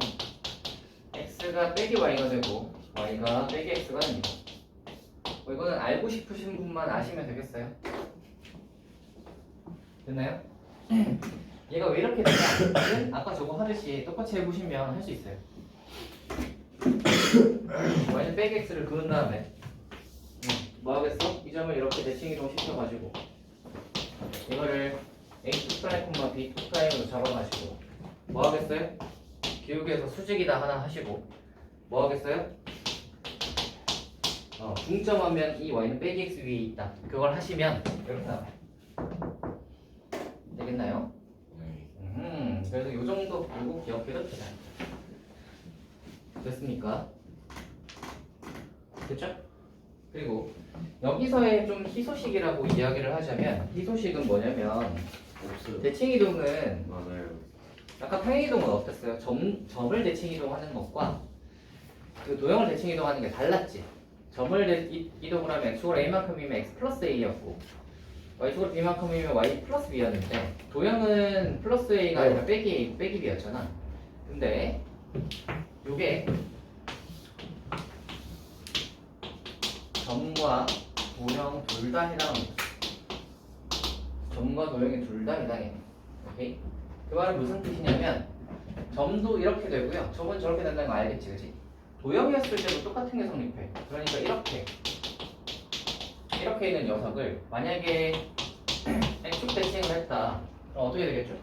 X가 빼기 Y가 되고 Y가 빼기 X가 됩니다. 이거는 알고 싶으신 분만 아시면 되겠어요. 됐나요? 얘가 왜 이렇게 되냐? 아까 저거 하듯이 똑같이 해보시면 할 수 있어요. Y는 빼기 X를 그은 다음에 뭐 하겠어? 이 점을 이렇게 대칭 이동 시켜가지고 이거를 A2', B2'으로 잡아가시고 뭐 하겠어요? 기울기에서 수직이다 하나 하시고 뭐 하겠어요? 중점하면 이 Y는 빼기 X 위에 있다. 그걸 하시면 이렇게 나와요. 되겠나요? 그래서 이 정도 보고 기억해도 되잖아요. 됐습니까? 됐죠? 그리고 여기서의 좀 희소식이라고 이야기를 하자면 희소식은 뭐냐면 없어요. 대칭이동은 맞아요. 아까 평행이동은 어땠어요? 점을 대칭이동하는 것과 그 도형을 대칭이동하는 게 달랐지. 점을 이동을 하면 x축으로 a만큼이면 x 플러스 a였고 y축으로 b만큼이면 y 플러스 b였는데 도형은 플러스 a가 아니라 빼기 a, 빼기 b였잖아. 근데 요게 점과 도형 둘 다 해당합니다. 점과 도형이 둘 다 해당해요. 오케이? 그 말은 무슨 뜻이냐면 점도 이렇게 되고요. 점은 저렇게 된다는 거 알겠지, 그치? 도형이었을 때도 똑같은 게 성립해. 그러니까 이렇게 있는 녀석을 만약에 X축 대칭을 했다. 그럼 어떻게 되겠죠?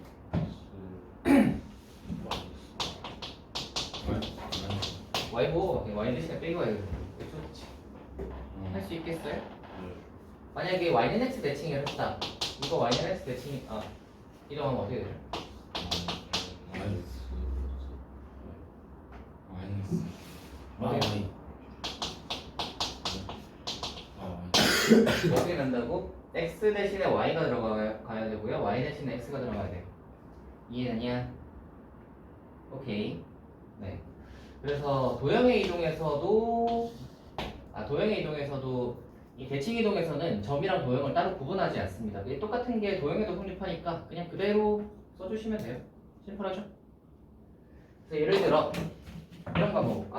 Y 보고 Y 대신에 빼기 Y 할수 있겠어요? 만약에 Y는 X 대칭을 했다. 이거 Y는 X 대칭이 이동하면 어떻게 되죠? 어떻게 간다고? x 대신에 y가 들어가야 되고요. y 대신에 x가 들어가야 돼요. 이해되냐? 오케이. 네. 그래서 도형의 이동에서도 이 대칭 이동에서는 점이랑 도형을 따로 구분하지 않습니다. 이게 똑같은 게 도형에도 성립하니까 그냥 그대로 써주시면 돼요. 심플하죠? 그래서 예를 들어 이런 거 한번 볼까?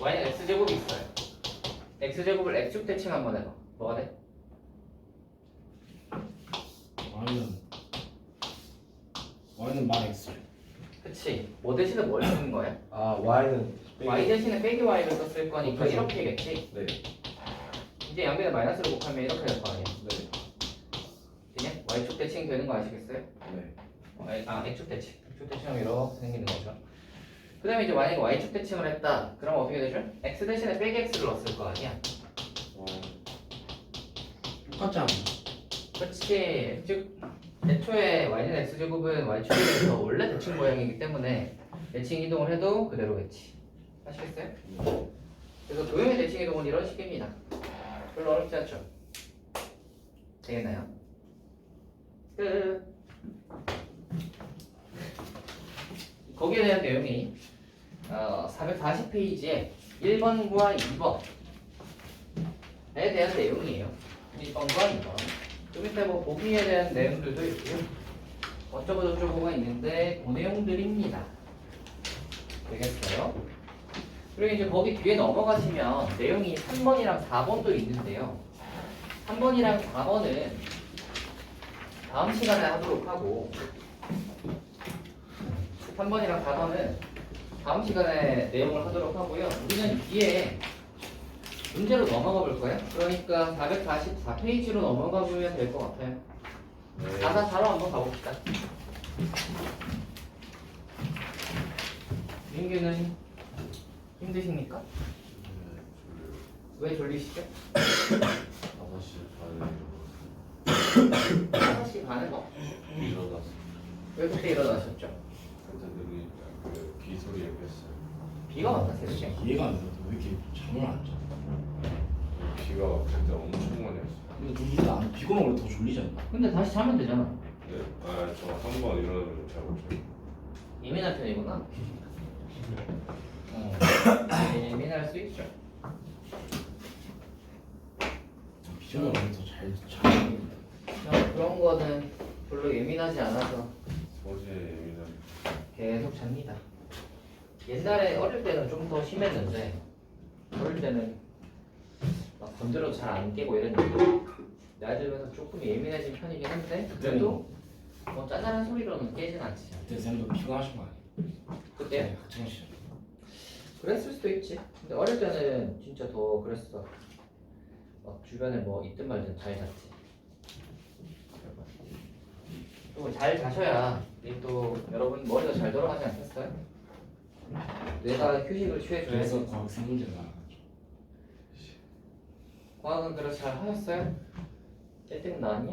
y는 x제곱이 있어요. x제곱을 x축 대칭 한번 해봐. 뭐가 돼? y는 만 x. 그치. 뭐 대신에 뭘 쓰는 거야? 아 y는 y 대신에 빼기 y를 썼을 거니까 그렇죠. 이렇게겠지. 네. 이제 양변에 마이너스를 곱하면 이렇게 될 거 아니야. 네. 그냥 y축 대칭 되는 거 아시겠어요? 네. x축 대칭. x축 대칭하면 이렇게 생기는 거죠. 그 다음에 이제 만약에 y축 대칭을 했다. 그럼 어떻게 되죠? x 대신에 빼기 x를 넣었을 거 아니야. 똑같지 않나? 그렇지. 즉 애초에 y는 x제곱은 y축에 대해서 원래 대칭 모양이기 때문에 대칭 이동을 해도 그대로겠지. 아시겠어요? 그래서 도형의 대칭 이동은 이런 식입니다. 별로 어렵지 않죠? 되겠나요? 끝. 거기에 대한 내용이 440페이지에 1번과 2번에 대한 내용이에요. 1번과 2번. 그 밑에 뭐 보기에 대한 내용들도 있고요. 어쩌고 저쩌고가 있는데 그 내용들입니다. 되겠어요? 그리고 이제 거기 뒤에 넘어가시면 내용이 3번이랑 4번도 있는데요. 3번이랑 4번은 다음 시간에 하도록 하고 3번이랑 4번은 다음 시간에 내용을 하도록 하고요. 우리는 뒤에 문제로 넘어가 볼 거예요. 그러니까 444페이지로 넘어가 보면 될 것 같아요. 444로 한번 가봅시다. 민규는 힘드십니까? 왜 졸리시죠? 5시 반에 5시 반에 뭐? 일어났어. 왜 그때 일어나셨죠? 애들이 그 비소리 얘기했어요. 비가 왔나 새벽에? 이해가 안 돼. 왜 이렇게 잠을 안 자? 비가 그때 엄청 많이 왔어요. 근데 졸리지도 않아. 비가 오면 원래 더 졸리지 않나? 근데 다시 자면 되잖아. 네. 저 한 번 일어나면 잘 못 자요. 예민한 편이구나. 예민할 수 있죠. 비전을 원래 더잘 자는데. 그런 거는 별로 예민하지 않아서 소지에 예민한. 계속 잡니다. 옛날에 어릴 때는 좀 더 심했는데 어릴 때는 막 건드려도 잘 안 깨고 이랬는데 나이 들면서 조금 예민해진 편이긴 한데 그래도 뭐 짜잘한 소리로는 깨진 않지. 그때 쌤도 피곤하신 거 아니에요? 그때 같이 하시죠. 그랬을 수도 있지. 근데 어릴 때는 진짜 더 그랬어. 막 주변에 뭐 있든 말든 잘 잤지. 또 잘 자셔야 이게 또 여러분 머리가 잘 돌아가지 않겠어요? 뇌가 휴식을 취해줘야지. 그래서 과학 세 문제 나와가지고. 과학은 그래서 잘 하셨어요? 1등 나왔냐?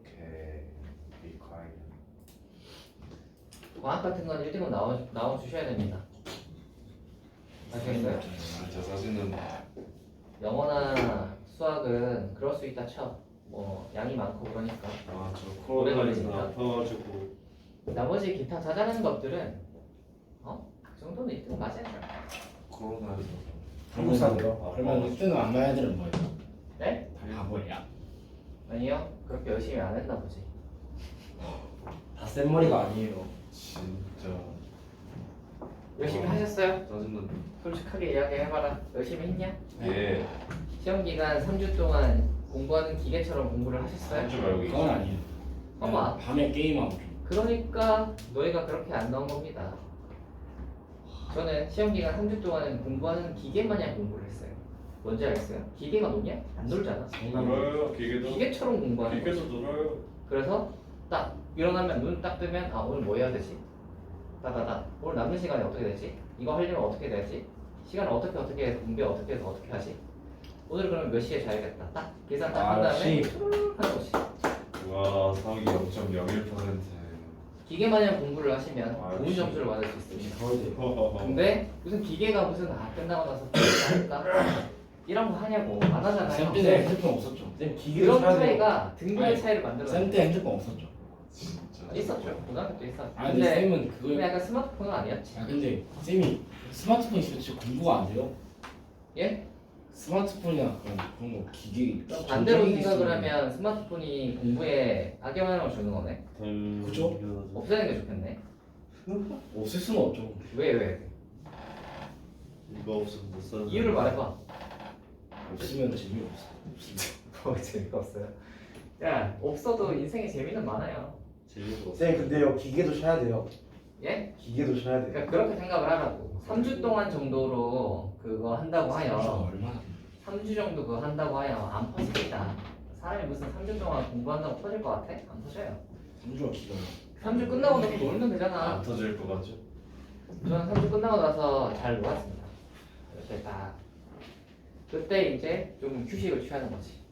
오케이. 비콰이. 과학 같은 건 1등은 나와 주셔야 됩니다. 아시겠어요? 제 사진은 영어나 수학은 그럴 수 있다 쳐. 뭐 양이 많고 그러니까. 저 오래 코로나에서 걸리니까. 아파가지고 나머지 기타 자잘한 것들은 그 정도는 1등 맞아야죠. 코로나에서 한국 사람이요? 아, 그러면 그때는 안 봐야 되는 거예요? 네? 다 바보야. 아니요. 그렇게 열심히 안 했나 보지. 다 센 머리가 아니에요. 진짜 열심히 하셨어요? 짜증난다. 솔직하게 이야기해봐라. 열심히 했냐? 예. 시험 기간 3주 동안 공부하는 기계처럼 공부를 하셨어요? 한줄 알고 그건 아니에요. 어머. 밤에 게임하고 좀. 그러니까 너희가 그렇게 안 나온 겁니다. 저는 시험 기간 3주 동안은 공부하는 기계 마냥 공부를 했어요. 뭔지 알겠어요? 기계가 노냐? 안 놀잖아. 놀아요. 기계도 기계처럼 공부하는 거지. 기계도 놀아요. 그래서 딱 일어나면 눈 딱 뜨면 오늘 뭐 해야 되지? 따다다. 오늘 남는 시간이 어떻게 되지? 이거 하려면 어떻게 되지? 시간 어떻게 해서 분배 어떻게 해서 어떻게 하지? 오늘 그러면 몇 시에 자야겠다. 딱 계산 딱 한 다음에 뚜루룩 하는 거지. 와 사기 0.01%. 기계 마냥 공부를 하시면 아, 좋은 역시. 점수를 받을 수 있습니다. 서울대. 근데 무슨 기계가 무슨 끝나고 나서 할까? 이런 거 하냐고 안 하잖아요. 쌤 때는 핸드폰 없었죠. 쌤 기계도 이런 사야 돼요. 차이가 등급의 아니, 차이를 만들어. 쌤 때 핸드폰 없었죠. 진짜. 있었죠. 고등학교 때 있었죠. 아 근데 쌤은 그걸 근데 약간 스마트폰은 아니었지. 아 근데 쌤이 스마트폰 있으면 진짜 공부가 안 돼요. 예? 스마트폰이나 그런 거 기계 그럼 반대로 전자기기 생각을 있으면 하면 스마트폰이 공부에 악영향을 주는 거네. 그죠? 없애는 게 좋겠네. 없앨 수는 없죠. 왜? 이거 없으면 못 사는 이유를 말해봐. 없으면 재미없어. 뭐 재미가 없어요. 야 없어도 인생에 재미는 많아요. 재미가 없어. 쌤 근데요 기계도 사야 돼요. 예? 기계도 사야 돼요. 그러니까 그렇게 생각을 하라고. 3주 동안 정도로 그거 한다고 하여 얼마나 3주 정도 그거 한다고 하여 안 퍼집니다. 사람이 무슨 3주 동안 공부한다고 퍼질 것 같아? 안 퍼져요. 3주가 길어요. 3주 끝나고 나서 놀면 되잖아. 안 터질 것 같죠? 저는 3주 끝나고 나서 잘 놀았습니다. 그때 딱 그때 이제 좀 휴식을 취하는 거지.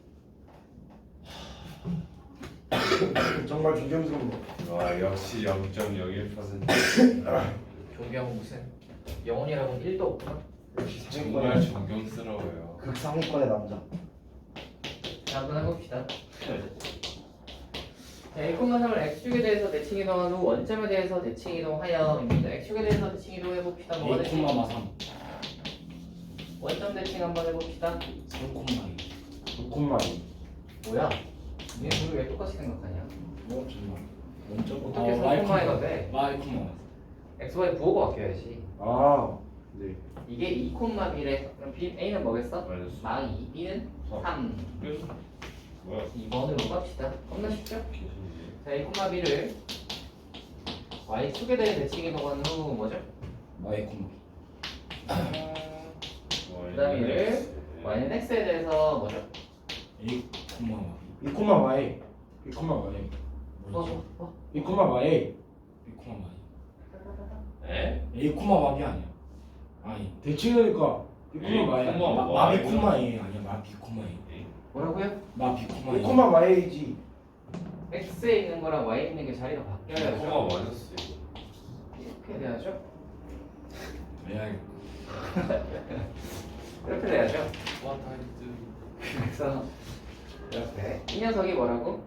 정말 존경스러운 거. 와 역시 0.01%. 조경 무슨 영혼이라고는 1도 없구나. 정말 존경스러워요. 극상위권의 남자. 자, 한번 해봅시다. 자, 1,3을 x축에 대해서 대칭 이동한 후 원점에 대해서 대칭 이동하여입니다. x축에 대해서 대칭 이동해봅시다. 뭐가 되지? 1,3 원점 대칭 한번 해봅시다. 3,2 6콤마이. 뭐야? 니네 둘이 왜 똑같이 생각하냐? 뭐 정말 원점 어떻게 3,가 돼? 마이크만 xy 부호가 바뀌어야지. 아. 네. 이게 2,1에 그럼 B, A는 뭐겠어? 마이너스. 마이 B는 3. 뭐야? 2번으로 갑시다. 겁나 쉽죠? 귀신이지. 자, 2,B를 y축에 대해 대칭 이동한 후 뭐죠? 마이크만 그 다음에 얘를 y는 x에 대해서 뭐죠? 2콤마마이. 2콤마마이. 뭐지? 2콤마마이. 1,2 에? A코마마이 아니야. 아니 대칭이니까 2콤마마이. 콤마. 마비코마이 아니야. 마비코마이. 뭐라고요? 마비코마이. 2콤마마이지. x에 있는 거랑 y에 있는 게 자리가 바뀌어야죠. 콤마 마이너스. 이렇게 돼야죠. 레알. 이렇게 돼야죠. 와 타이트. 그래서 이렇게 이 녀석이 뭐라고?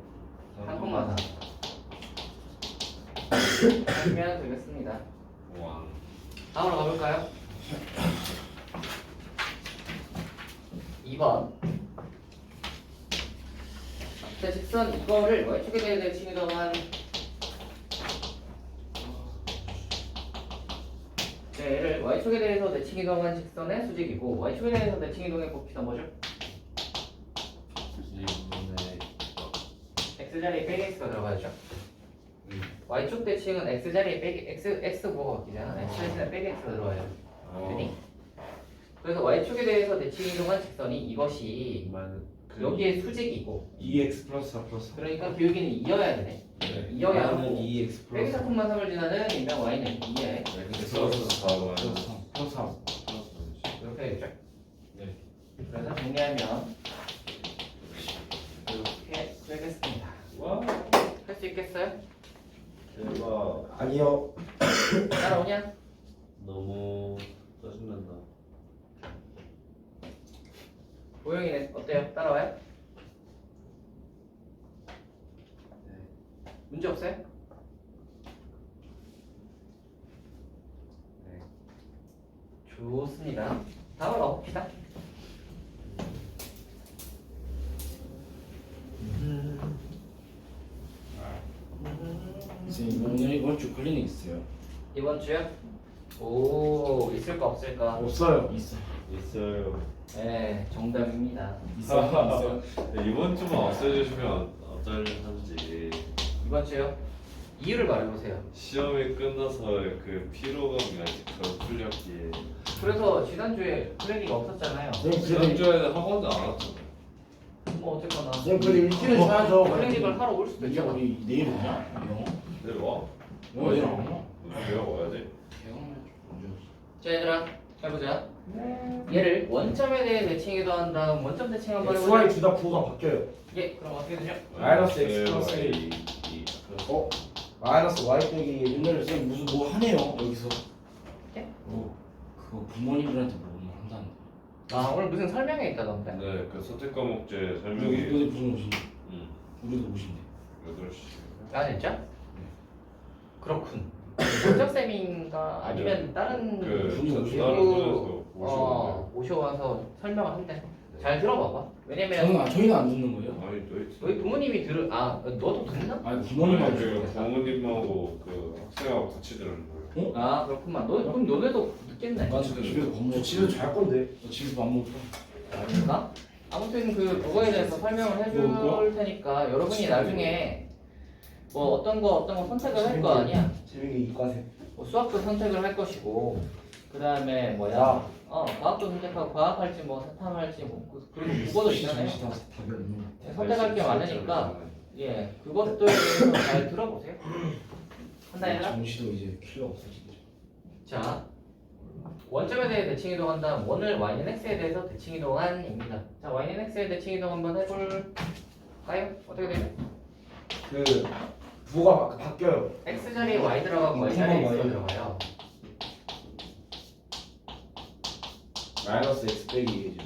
3,4 하면 되겠습니다. 와. 다음으로 가볼까요? 2번. 자, 직선 이거를 y축에 대해 대칭 이동한 얘를 y축에 대해서 대칭 이동한 직선의 수직이고 y축에 대해서 대칭 이동해 봅시다. 뭐죠? 이분의 x자리에 빼기 x가 들어가야죠. y축 대칭은 x자리에 빼기 x 부호가 바뀌잖아. x 대신에 빼기 x가 들어가요. 되니? 그래서 y축에 대해서 대칭 이동한 직선이 이것이 여기에 수직이고 2x 플러스 4 플러스. 그러니까 기울기는 2여야 되네. 2여야 하고 2x 빼기 4,3을 지나는 인명 y는 2에 플러스 4 마이너스. 플러스 3. 이렇게 되겠죠? 네. 그래서 정리하면 이렇게 되겠습니다. 와. 할 수 있겠어요? 대박. 아니요. 따라오냐? 너무 짜증난다. 보영이네 어때요? 따라와요? 네. 문제 없어요? 네. 좋습니다. 다음으로 가봅시다. 선생님 오늘 이번 주 클리닉 있어요. 이번 주요? 오 있을까 없을까? 없어요. 있어. 있어요. 네 정답입니다. 있어. 네, 이번 주만 없애주시면 어떨는지. 이번 주요? 이유를 말해보세요. 시험이 끝나서 그 피로감이 아직 덜 풀렸기에. 그래서 지난주에 플래기가 없었잖아요. 지난주에는 학원도 안 왔잖아. 뭐 어쨌거나 쌤 그래 일주일에 사야죠. 플래기를 하러 올 수도 이제 있잖아. 우리 내일 오냐? 영어? 내려와. 영어 내일 안 와? 내가 와야지. 대형을 언제 오지? 자 얘들아 해보자. 얘를 원점에 대해 대칭이도 한 다음 원점 대칭 한번 x, 해보자. y 둘 다 부호가 바뀌어요. 예 그럼 어떻게 되죠? 마이너스 x 플러스 네, 1. 어? 마이너스 y 빼기 옛날에 쌤 무슨 뭐 하네요 여기서. 예? 뭐 그거 부모님들한테 뭐 한다는데. 아 오늘 무슨 설명회 있다던데? 네, 그 선택 과목제 우리 설명이. 무슨 옷인데? 응. 우리도 옷인데. 8시. 아 진짜? 그렇군. 원장쌤인가 아니면 다른 분이 그 오시고. 다른 분에서 오시는데. 오셔와서 설명을 한대. 잘 들어봐봐. 왜냐면 저희는 안 듣는 거예요? 아니 너희 너희 부모님이 너도 듣나? 아니 부모님만 그 주고. 부모님하고 그 학생하고 같이 들은 거예요. 아 그렇구만. 그럼 너네도 듣겠네. 나 지금 집에서 밥 먹었어. 집에서 잘 건데. 나 집에서 밥 먹었어. 아닌가? 아무튼 그거에 대해서 설명을 해줄 테니까 여러분이 나중에 뭐 어떤 거 선택을 할 거 아니야? 재밌게 이과생. 뭐 수학도 선택을 할 것이고 그 다음에 뭐야? 과학도 선택하고 과학할지 뭐 사탐할지 뭐 그리고 국어도 있잖아요. 답이 없는 거. 선택할 게 많으니까 예 그것들에 대해서 잘 들어보세요. 한다 해라. 정시도 이제 필요 없어지죠. 자 원점에 대해 대칭 이동한다. 원을 yx에 대해서 대칭 이동한입니다. 자 yx에 대칭 이동 한번 해볼까요? 어떻게 되죠? 그 부호가 바뀌어요. x 자리에 y 들어가고 y 자리에 x 들어가요. 마이너스 x 빼기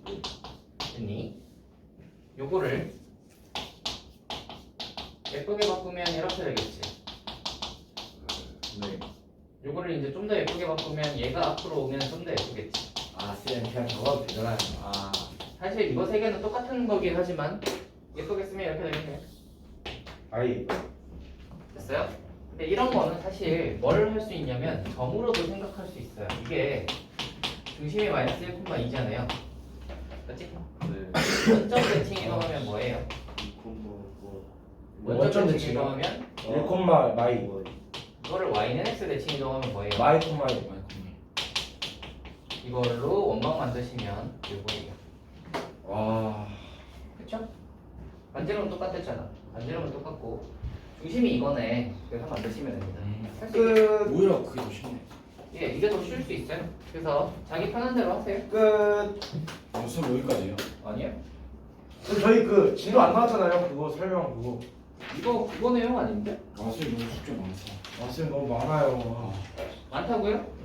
1이죠. 됐니? 요거를 예쁘게 바꾸면 이렇게 되겠지. 네. 요거를 이제 좀 더 예쁘게 바꾸면 얘가 앞으로 오면 좀 더 예쁘겠지. 쌤 그냥 적어도 되잖아요. 사실 이거 세 개는 똑같은 거긴 하지만 예쁘게 쓰면 이렇게 되겠네요. 아이. 됐어요? 근데 이런 거는 사실 뭘 할 수 있냐면 점으로도 생각할 수 있어요. 이게 중심이 마이너스 1,2잖아요. 맞지? 네. 원점 대칭 이동하면 뭐예요? 원점 원점 대칭 대칭이요? 이동하면 1, 마이. 이거를 y는 x 대칭 이동하면 뭐예요? 마이 콤마이. 이걸로 원망 만드시면 이거예요. 와. 그쵸? 반지름은 똑같았잖아. 반지름은 똑같고 중심이 이거네. 그래서 만드시면 됩니다. 할수 있게. 끝. 오히려 그게 더 쉽네. 예, 이게 더 쉬울 수 있어요. 그래서 자기 편한 대로 하세요. 끝. 수업 여기까지요. 아니요? 그럼 저희 그 진도 안 나왔잖아요. 그거 설명 그거. 이거 그거 내용 아닌데? 선생님 너무 숙제 많다. 쌤 너무 많아요. 많다고요?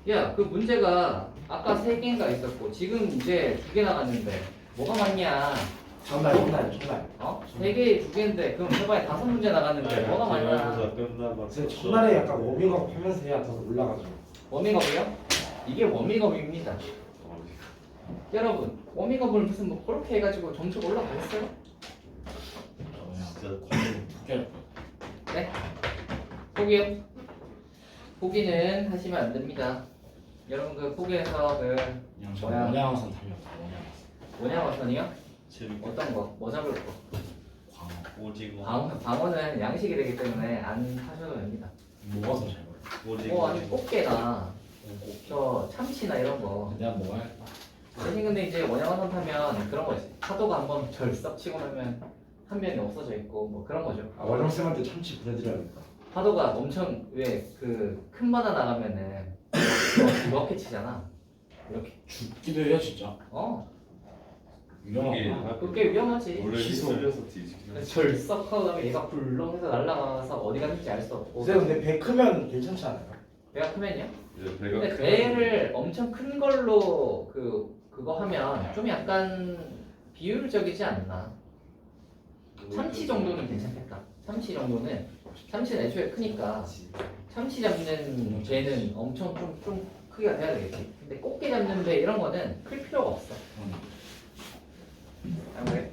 야, 그 문제가 아까 3개인가 있었고 지금 이제 2개 나갔는데 뭐가 많냐? 전날. 3개에 2개인데 그럼 해봐야 5문제 나갔는데 뭐가 많냐? 끝나고. 쌤 첫날에 약간 워밍업 하면서 해야 더 올라가죠. 워밍업이요? 이게 워밍업입니다. 여러분, 워밍업을 무슨 뭐 그렇게 해가지고 점수가 올라가겠어요? 진짜 숙제. 네? 포기요? 포기는 하시면 안 됩니다. 여러분 그 포기해서 그 그냥 저 뭐야? 원양어선 달렸어. 원양어선이요? 재밌게. 어떤 거? 뭐 잡을 거? 광어. 오징어. 방어는 양식이 되기 때문에 안 하셔도 됩니다. 뭐가 더 잘 걸려? 오징어. 아니 꽃게나 저 참치나 이런 거. 내가 뭐 할까? 대신 근데 이제 원양어선 타면 그런 거지. 파도가 한번 절썩 치고 나면 한 면이 없어져 있고 뭐 그런 거죠. 원영 쌤한테 참치 보내드려야겠다. 파도가 엄청 왜 그 큰 바다 나가면은 이렇게 치잖아. 이렇게. 죽기도 해요 진짜. 위험하구나. 그게 위험하지. 원래 시소. 휘둘려서 뒤지긴 하지. 절썩하고 나면 얘가 불렁해서 날아가서 어디 가는지 알 수 없고. 쌤 근데 배 크면 괜찮지 않아요? 배가 크면요? 이제 배가 근데 배를 엄청 큰 걸로 그거 하면 좀 약간 비효율적이지 않나? 참치 정도는 괜찮겠다. 참치 정도는 참치는 애초에 크니까 참치 잡는 배는 엄청 좀 크기가 돼야 되겠지. 근데 꽃게 잡는 배 이런 거는 클 필요가 없어. 안 그래?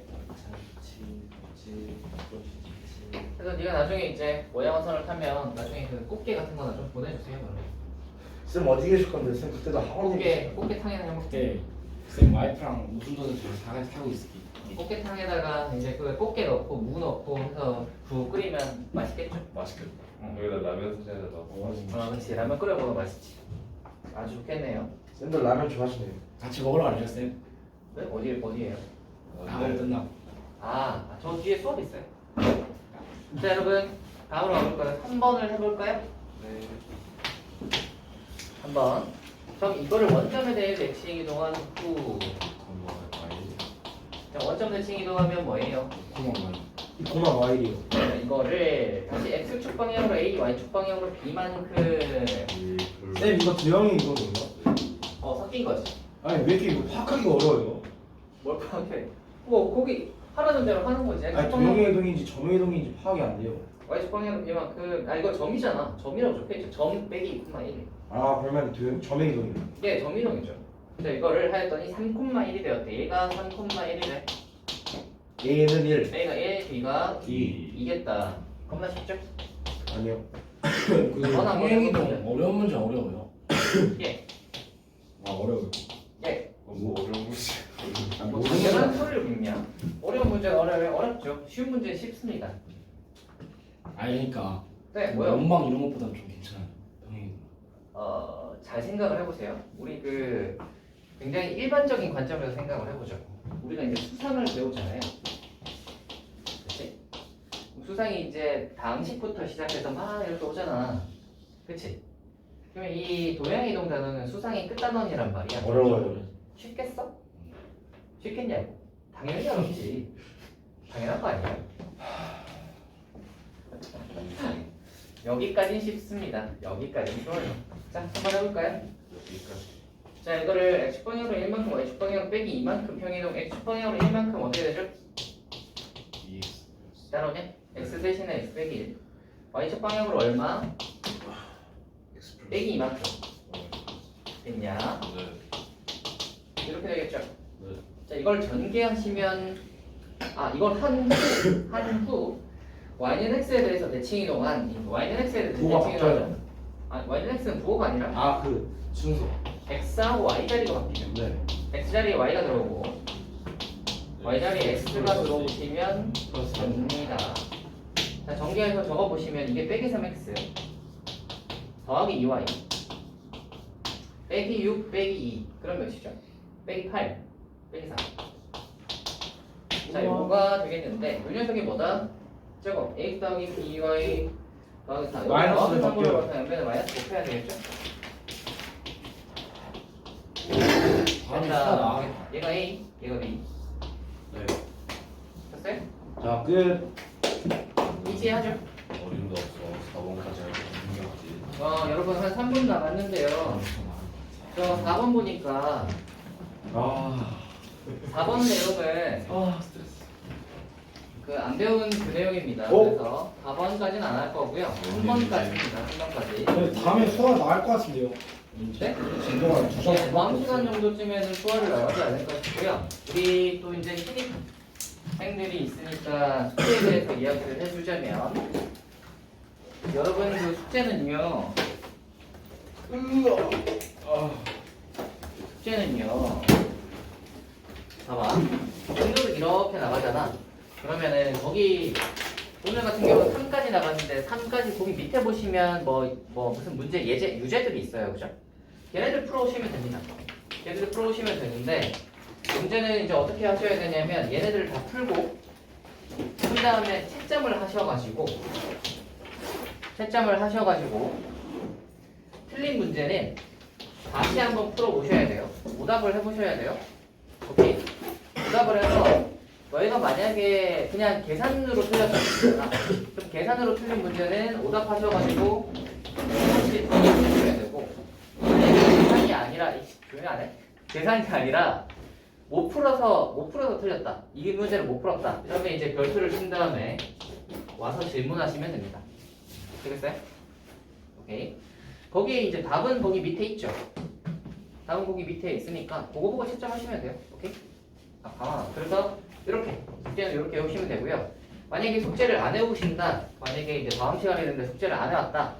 그래서 네가 나중에 이제 모양어선을 타면 나중에 그 꽃게 같은 거나 좀 보내주세요. 그러면. 쌤 어디 계실 건데? 쌤 그때도 학원에 꽃게탕이나 해볼게. 네. 쌤 와이프랑 무슨 도서 잘 사가서 타고 있을게. 꽃게탕에다가 이제 그 꽃게 넣고 무 넣고 해서 국 끓이면 맛있겠죠? 맛있겠다. 여기다 라면 소스에다 넣어. 그렇지. 라면 끓여 먹으면 맛있지. 아주 좋겠네요. 쌤들 라면 좋아하시네요. 같이 먹으러 가죠 쌤. 네? 어디에요? 학원 끝나고. 저 뒤에 수업 있어요. 자 여러분 다음으로 가볼까요? 3번을 해볼까요? 네. 3번. 그럼 이거를 원점에 대해 대칭 이동한 후. 자 원점 대칭 이동하면 뭐예요? 고마워. 이 고마 와일이요. 이거를 다시 x축 방향으로 a, y축 방향으로 b만큼 쌤 이거 두영이 이거든요. 섞인 거지. 아니 왜 이렇게 이거 파악하기가 어려워요? 뭘 파악해? 뭐 거기 하라는 대로 하는 거지. 아니 도형의 이동인지 점의 이동인지 파악이 안 돼요. y축 방향은 이만큼. 아 이거 점이잖아. 점이라고 적혀있죠. 점 빼기 2,1. 아 그러면 점의 이동이요. 예, 점이동이죠. 근데 이거를 하였더니 3,1이 되었대. 얘가 3,1이래. A는 1. A가 1, B가 2. 2겠다. 겁나 쉽죠? 아니요. 그 전화 한번 통행이동 해보세요. 어려운 문제 어려워요. 예. 아 어려워요. 예. 뭐 어려운 문제. 뭐 당연한 소리를 묻냐? 어려운 문제가 어렵죠. 쉬운 문제는 쉽습니다. 아니 그러니까 네, 뭐요? 원망 이런 것보다는 좀 괜찮아요. 통행이동. 잘 생각을 해보세요. 우리 굉장히 일반적인 관점에서 생각을 해보죠. 우리가 이제 수상을 배우잖아요. 그치? 수상이 이제 다음식부터 시작해서 막 이렇게 오잖아. 그치? 그러면 이 도형이동 단어는 수상이 끝단원이란 말이야. 어려워요. 쉽겠어? 쉽겠냐고? 당연히 어렵지. 당연한 거 아니야? 여기까지는 쉽습니다. 여기까지는 쉬워요. 자, 한번 해볼까요? 여기까지. 자, 이거를 x방향으로 1만큼, y축방향으로 빼기 2만큼 평이동 x축방향으로 1만큼 어떻게 되죠? 2x. 따라오냐? x 대신에 x 빼기 1. y축방향으로 얼마? x 빼기 2만큼. 됐냐? 네. 이렇게 되겠죠? 네. 자, 이걸 전개하시면 이걸 한 후 y는 x에 대해서 대칭이동한 y는 x에 대해서 부호가 대칭이동한 y는 x는 부호가 아니라 아 그 순서. x하고 y 자리가 바뀌죠. 네. x 자리에 y가 들어오고 y 자리에 x가 들어오시면 됩니다. 자, 전개해서 적어보시면 이게 빼기 3x 더하기 2y 빼기 6 빼기 2 그럼 몇이죠? 빼기 8 빼기 4. 자, 요거가 되겠는데 요 녀석이 뭐다? 저거 ax 더하기 by 더하기 4 마이너스를 바뀌어요. 바뀌어요. 마이너스 곱해야 되겠죠? 답이 됐다. 있다. 얘가 A, 얘가 B. 네. 됐어요? 자 끝. 이지하죠? 어림도 없어. 4번까지 할거 중요하지. 여러분 한 3분 남았는데요. 저 4번 보니까 아. 4번 내용은 스트레스. 안 배운 그 내용입니다. 어? 그래서 4번까지는 안 할 거고요. 3번까지입니다. 3번까지. 근데 다음에 수학 나올 것 같은데요. 네? 진동한 두 네, 다음 시간 정도쯤에는 수화를 나가지 않을까 싶고요. 우리 또 이제 신입생들이 있으니까 숙제에 대해서 이야기를 해주자면 여러분 그 숙제는요. 숙제는요. 봐봐. 등급이 이렇게 나가잖아. 그러면은 거기 오늘 같은 경우는 3까지 나갔는데 3까지 거기 밑에 보시면 뭐 무슨 문제 유제들이 있어요. 그죠? 얘네들 풀어오시면 됩니다. 얘네들 풀어오시면 되는데 문제는 이제 어떻게 하셔야 되냐면 얘네들을 다 풀고 그 다음에 채점을 하셔가지고 틀린 문제는 다시 한번 풀어보셔야 돼요. 오답을 해보셔야 돼요. 오케이? 오답을 해서 너희가 만약에 그냥 계산으로 틀렸다. 그럼 계산으로 틀린 문제는 오답하셔가지고 다시 풀어주셔야 되고 계산이 아니라 조용히 안 해? 계산이 아니라 못 풀어서 틀렸다. 이 문제를 못 풀었다. 이러면 이제 별표를 친 다음에 와서 질문하시면 됩니다. 되겠어요? 오케이. 거기에 이제 답은 거기 밑에 있죠. 답은 거기 밑에 있으니까 그거 보고 채점하시면 돼요. 오케이? 그래서 이렇게 숙제는 이렇게 해오시면 되고요. 만약에 숙제를 안 해오신다. 만약에 이제 다음 시간에 있는데 숙제를 안 해왔다.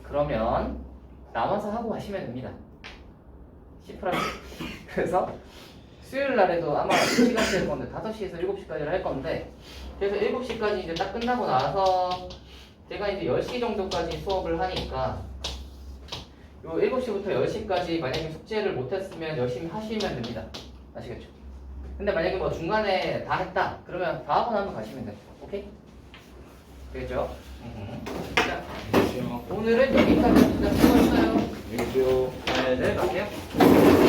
그러면 남아서 하고 가시면 됩니다. C++. 그래서 수요일 날에도 아마 2시간째 할 건데 5시에서 7시까지를 할 건데 그래서 7시까지 이제 딱 끝나고 나서 제가 이제 10시 정도까지 수업을 하니까 요 7시부터 10시까지 만약에 숙제를 못했으면 열심히 하시면 됩니다. 아시겠죠? 근데 만약에 뭐 중간에 다 했다 그러면 다학원 한번 가시면 돼요. 오케이? 되겠죠? 자, 오늘은 여기까지 진짜 수고했어요. 안녕히 계세요. 네, 내일 갈게요.